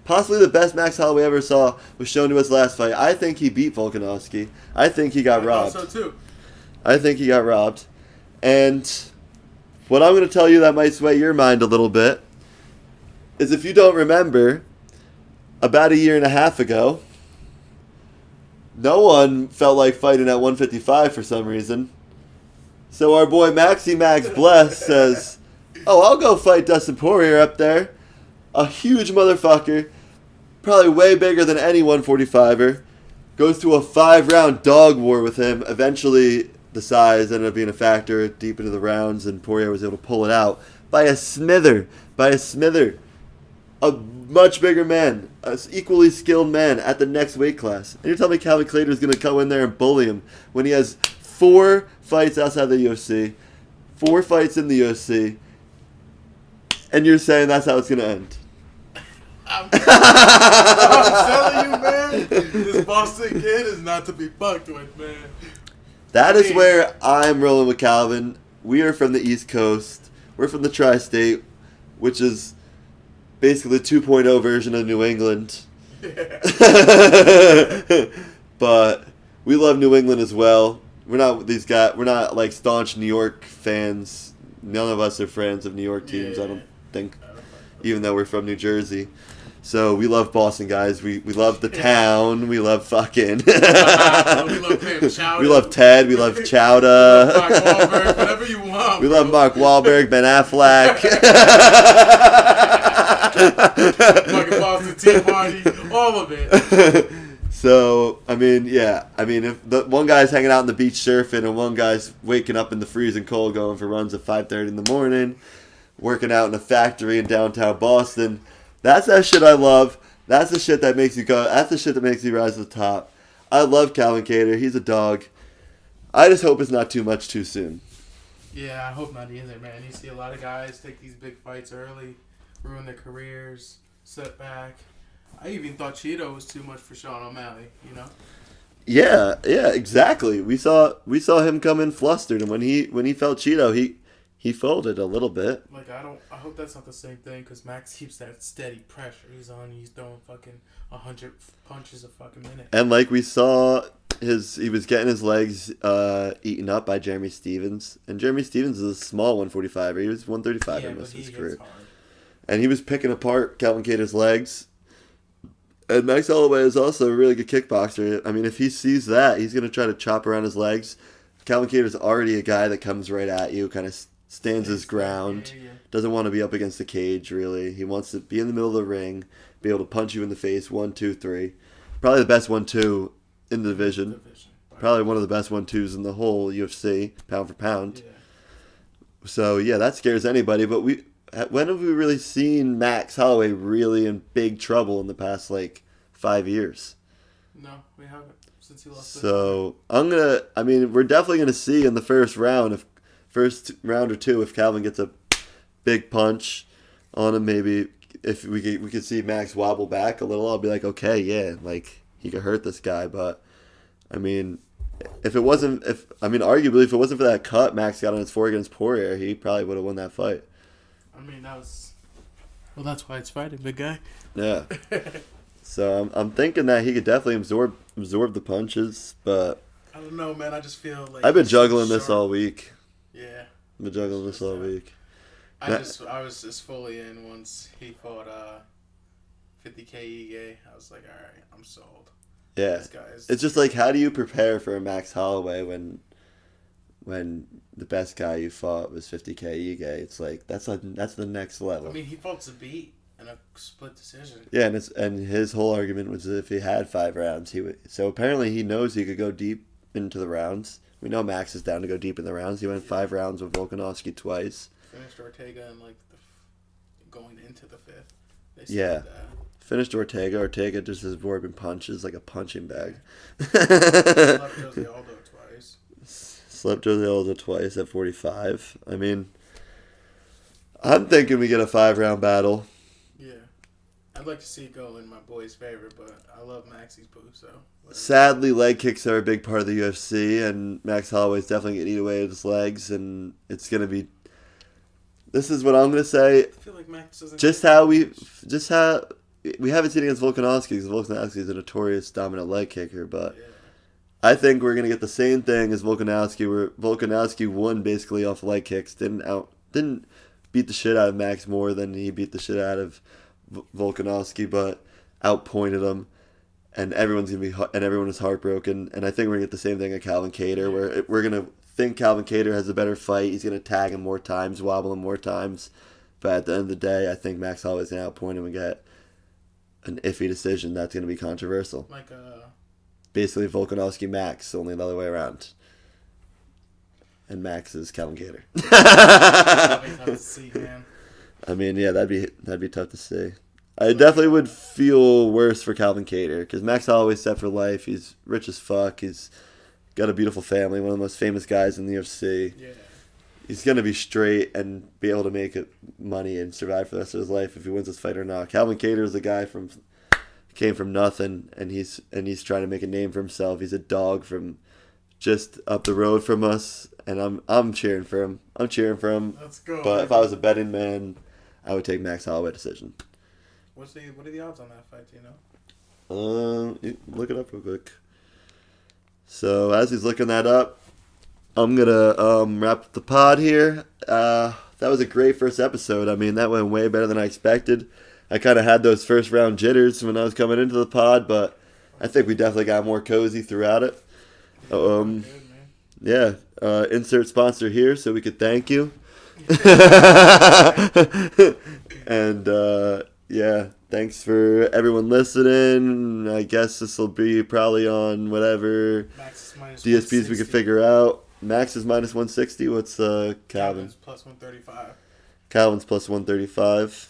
Speaker 1: Possibly the best Max Holloway ever saw was shown to his last fight. I think he beat Volkanovski. I think he got robbed.
Speaker 2: I thought so too.
Speaker 1: I think he got robbed. And what I'm going to tell you that might sway your mind a little bit is if you don't remember, about 1.5 years ago, no one felt like fighting at 155 for some reason. So our boy Maxi Max Bless says, oh, I'll go fight Dustin Poirier up there. A huge motherfucker, probably way bigger than any 145er. Goes to a 5-round dog war with him. Eventually, the size ended up being a factor deep into the rounds, and Poirier was able to pull it out by a smither. A much bigger man, an equally skilled man at the next weight class. And you're telling me Calvin Kattar is going to go in there and bully him when he has 4 fights outside the UFC, 4 fights in the UFC, and you're saying that's how it's going to end?
Speaker 2: I'm telling you, man, this Boston kid is not to be fucked with, man.
Speaker 1: That is where I'm rolling with Calvin. We are from the East Coast. We're from the Tri-State, which is basically the 2.0 version of New England. Yeah. But we love New England as well. We're not like staunch New York fans. None of us are fans of New York teams, I don't think, even though we're from New Jersey. So we love Boston, guys. We love the town. We love fucking.
Speaker 2: We love Chowda.
Speaker 1: We love Ted. We love Chowda.
Speaker 2: We love Mark Wahlberg. Whatever you want.
Speaker 1: We love Mark Wahlberg, Ben Affleck.
Speaker 2: Fucking Boston Tea Party. All of it.
Speaker 1: So, I mean, yeah. I mean, if the one guy's hanging out on the beach surfing and one guy's waking up in the freezing cold going for runs at 5:30 in the morning, working out in a factory in downtown Boston, that's that shit I love. That's the shit that makes you go. That's the shit that makes you rise to the top. I love Calvin Kattar. He's a dog. I just hope it's not too much too soon.
Speaker 2: Yeah, I hope not either, man. You see a lot of guys take these big fights early, ruin their careers, sit back. I even thought Cheeto was too much for Sean O'Malley, you know?
Speaker 1: Yeah, exactly. We saw him come in flustered, and when he felt Cheeto, he folded a little bit.
Speaker 2: Like, I hope that's not the same thing, because Max keeps that steady pressure. He's throwing fucking 100 punches a fucking minute.
Speaker 1: And like we saw he was getting his legs eaten up by Jeremy Stevens, and Jeremy Stevens is a small 145er. He was 135 in most of his career, and he was picking apart Calvin Kattar's legs. And Max Holloway is also a really good kickboxer. I mean, if he sees that, he's going to try to chop around his legs. Calvin Kattar's already a guy that comes right at you, kind of stands his ground, doesn't want to be up against the cage, really. He wants to be in the middle of the ring, be able to punch you in the face, 1, 2, 3. Probably the best 1-2 in the division. Probably one of the best 1-2s in the whole UFC, pound for pound.
Speaker 2: Yeah.
Speaker 1: So, yeah, that scares anybody. But when have we really seen Max Holloway really in big trouble in the past, 5 years?
Speaker 2: No, we haven't since he lost.
Speaker 1: So, we're definitely going to see in the first round or two, if Calvin gets a big punch on him, maybe if we could see Max wobble back a little, I'll be like, okay, yeah, he could hurt this guy. But arguably, if it wasn't for that cut Max got on his forehead against Poirier, he probably would have won that fight.
Speaker 2: That's why it's fighting, big guy.
Speaker 1: Yeah. So I'm thinking that he could definitely absorb the punches, but
Speaker 2: I don't know, man. I just feel like
Speaker 1: I've been juggling this all week.
Speaker 2: Yeah.
Speaker 1: I've been juggling this all week.
Speaker 2: I was just fully in once he fought 50K Ige. I was like, all right, I'm sold.
Speaker 1: Yeah. It's just how do you prepare for a Max Holloway when the best guy you fought was 50K Ige? It's that's the next level.
Speaker 2: I mean, he fought Zabit in a split decision.
Speaker 1: Yeah, and his whole argument was that if he had 5 rounds, he would. So apparently he knows he could go deep into the rounds. We know Max is down to go deep in the rounds. He went 5 rounds with Volkanovski twice.
Speaker 2: Finished Ortega in going into the 5th.
Speaker 1: Yeah. Finished Ortega. Ortega just has absorbing punches like a punching bag.
Speaker 2: Slept Jose Aldo twice.
Speaker 1: Slept Jose Aldo twice at 45. I mean, I'm thinking we get a 5-round battle.
Speaker 2: Yeah. I'd like to see it go in my boy's favor, but I love Maxie's boo, so.
Speaker 1: Sadly, leg kicks are a big part of the UFC, and Max Holloway's definitely going to eat away at his legs, and it's going to be... This is what I'm going to say.
Speaker 2: I feel like Max doesn't...
Speaker 1: We haven't seen it against Volkanovski, because Volkanovski is a notorious dominant leg kicker, but I think we're going to get the same thing as Volkanovski, where Volkanovski won basically off leg kicks, didn't beat the shit out of Max more than he beat the shit out of Volkanovski, but outpointed him, and everyone is heartbroken. And I think we're gonna get the same thing at Calvin Kattar, where we're gonna think Calvin Kattar has a better fight. He's gonna tag him more times, wobble him more times, but at the end of the day, I think Max Holloway's gonna outpoint him and get an iffy decision that's gonna be controversial. Basically Volkanovski Max, only the other way around. And Max is Calvin Kattar.
Speaker 2: That'd be tough to see, man.
Speaker 1: I mean, yeah, that'd be tough to see. I definitely would feel worse for Calvin Kattar, because Max Holloway's set for life. He's rich as fuck. He's got a beautiful family, one of the most famous guys in the UFC.
Speaker 2: Yeah.
Speaker 1: He's going to be straight and be able to make money and survive for the rest of his life if he wins this fight or not. Calvin Kattar is a guy came from nothing, and he's trying to make a name for himself. He's a dog from just up the road from us, and I'm cheering for him.
Speaker 2: Let's go.
Speaker 1: But if I was a betting man, I would take Max Holloway decision.
Speaker 2: What are the odds on that fight? Do you know?
Speaker 1: Look it up real quick. So as he's looking that up, I'm gonna wrap up the pod here. That was a great first episode. I mean, that went way better than I expected. I kind of had those first round jitters when I was coming into the pod, but I think we definitely got more cozy throughout it. Yeah. Insert sponsor here so we could thank you. And yeah, thanks for everyone listening. I guess this will be probably on whatever DSPs we can figure out. Max is minus 160. What's Calvin?
Speaker 2: Calvin's plus 135.
Speaker 1: Calvin's plus 135.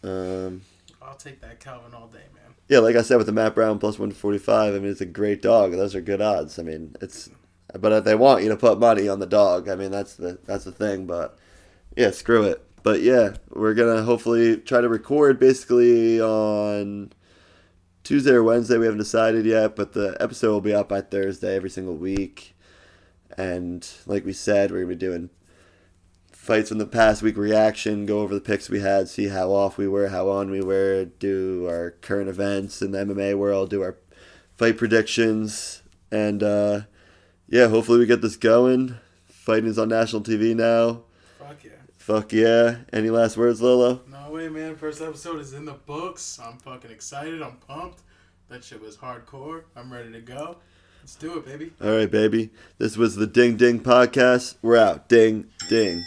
Speaker 2: I'll take that Calvin all day, man.
Speaker 1: Yeah, like I said, with the Matt Brown plus 145, I mean, it's a great dog. Those are good odds. I mean, but if they want you to put money on the dog, I mean, that's the thing. But yeah, screw it. But yeah, we're gonna hopefully try to record basically on Tuesday or Wednesday. We haven't decided yet, but the episode will be out by Thursday every single week. And like we said, we're gonna be doing fights from the past week reaction, go over the picks we had, see how off we were, how on we were, do our current events in the MMA world, do our fight predictions, And, yeah, hopefully we get this going. Fighting is on national TV now.
Speaker 2: Fuck yeah.
Speaker 1: Fuck yeah. Any last words, Lolo?
Speaker 2: No way, man. First episode is in the books. I'm fucking excited. I'm pumped. That shit was hardcore. I'm ready to go. Let's do it, baby.
Speaker 1: All right, baby. This was the Ding Ding Podcast. We're out. Ding, ding.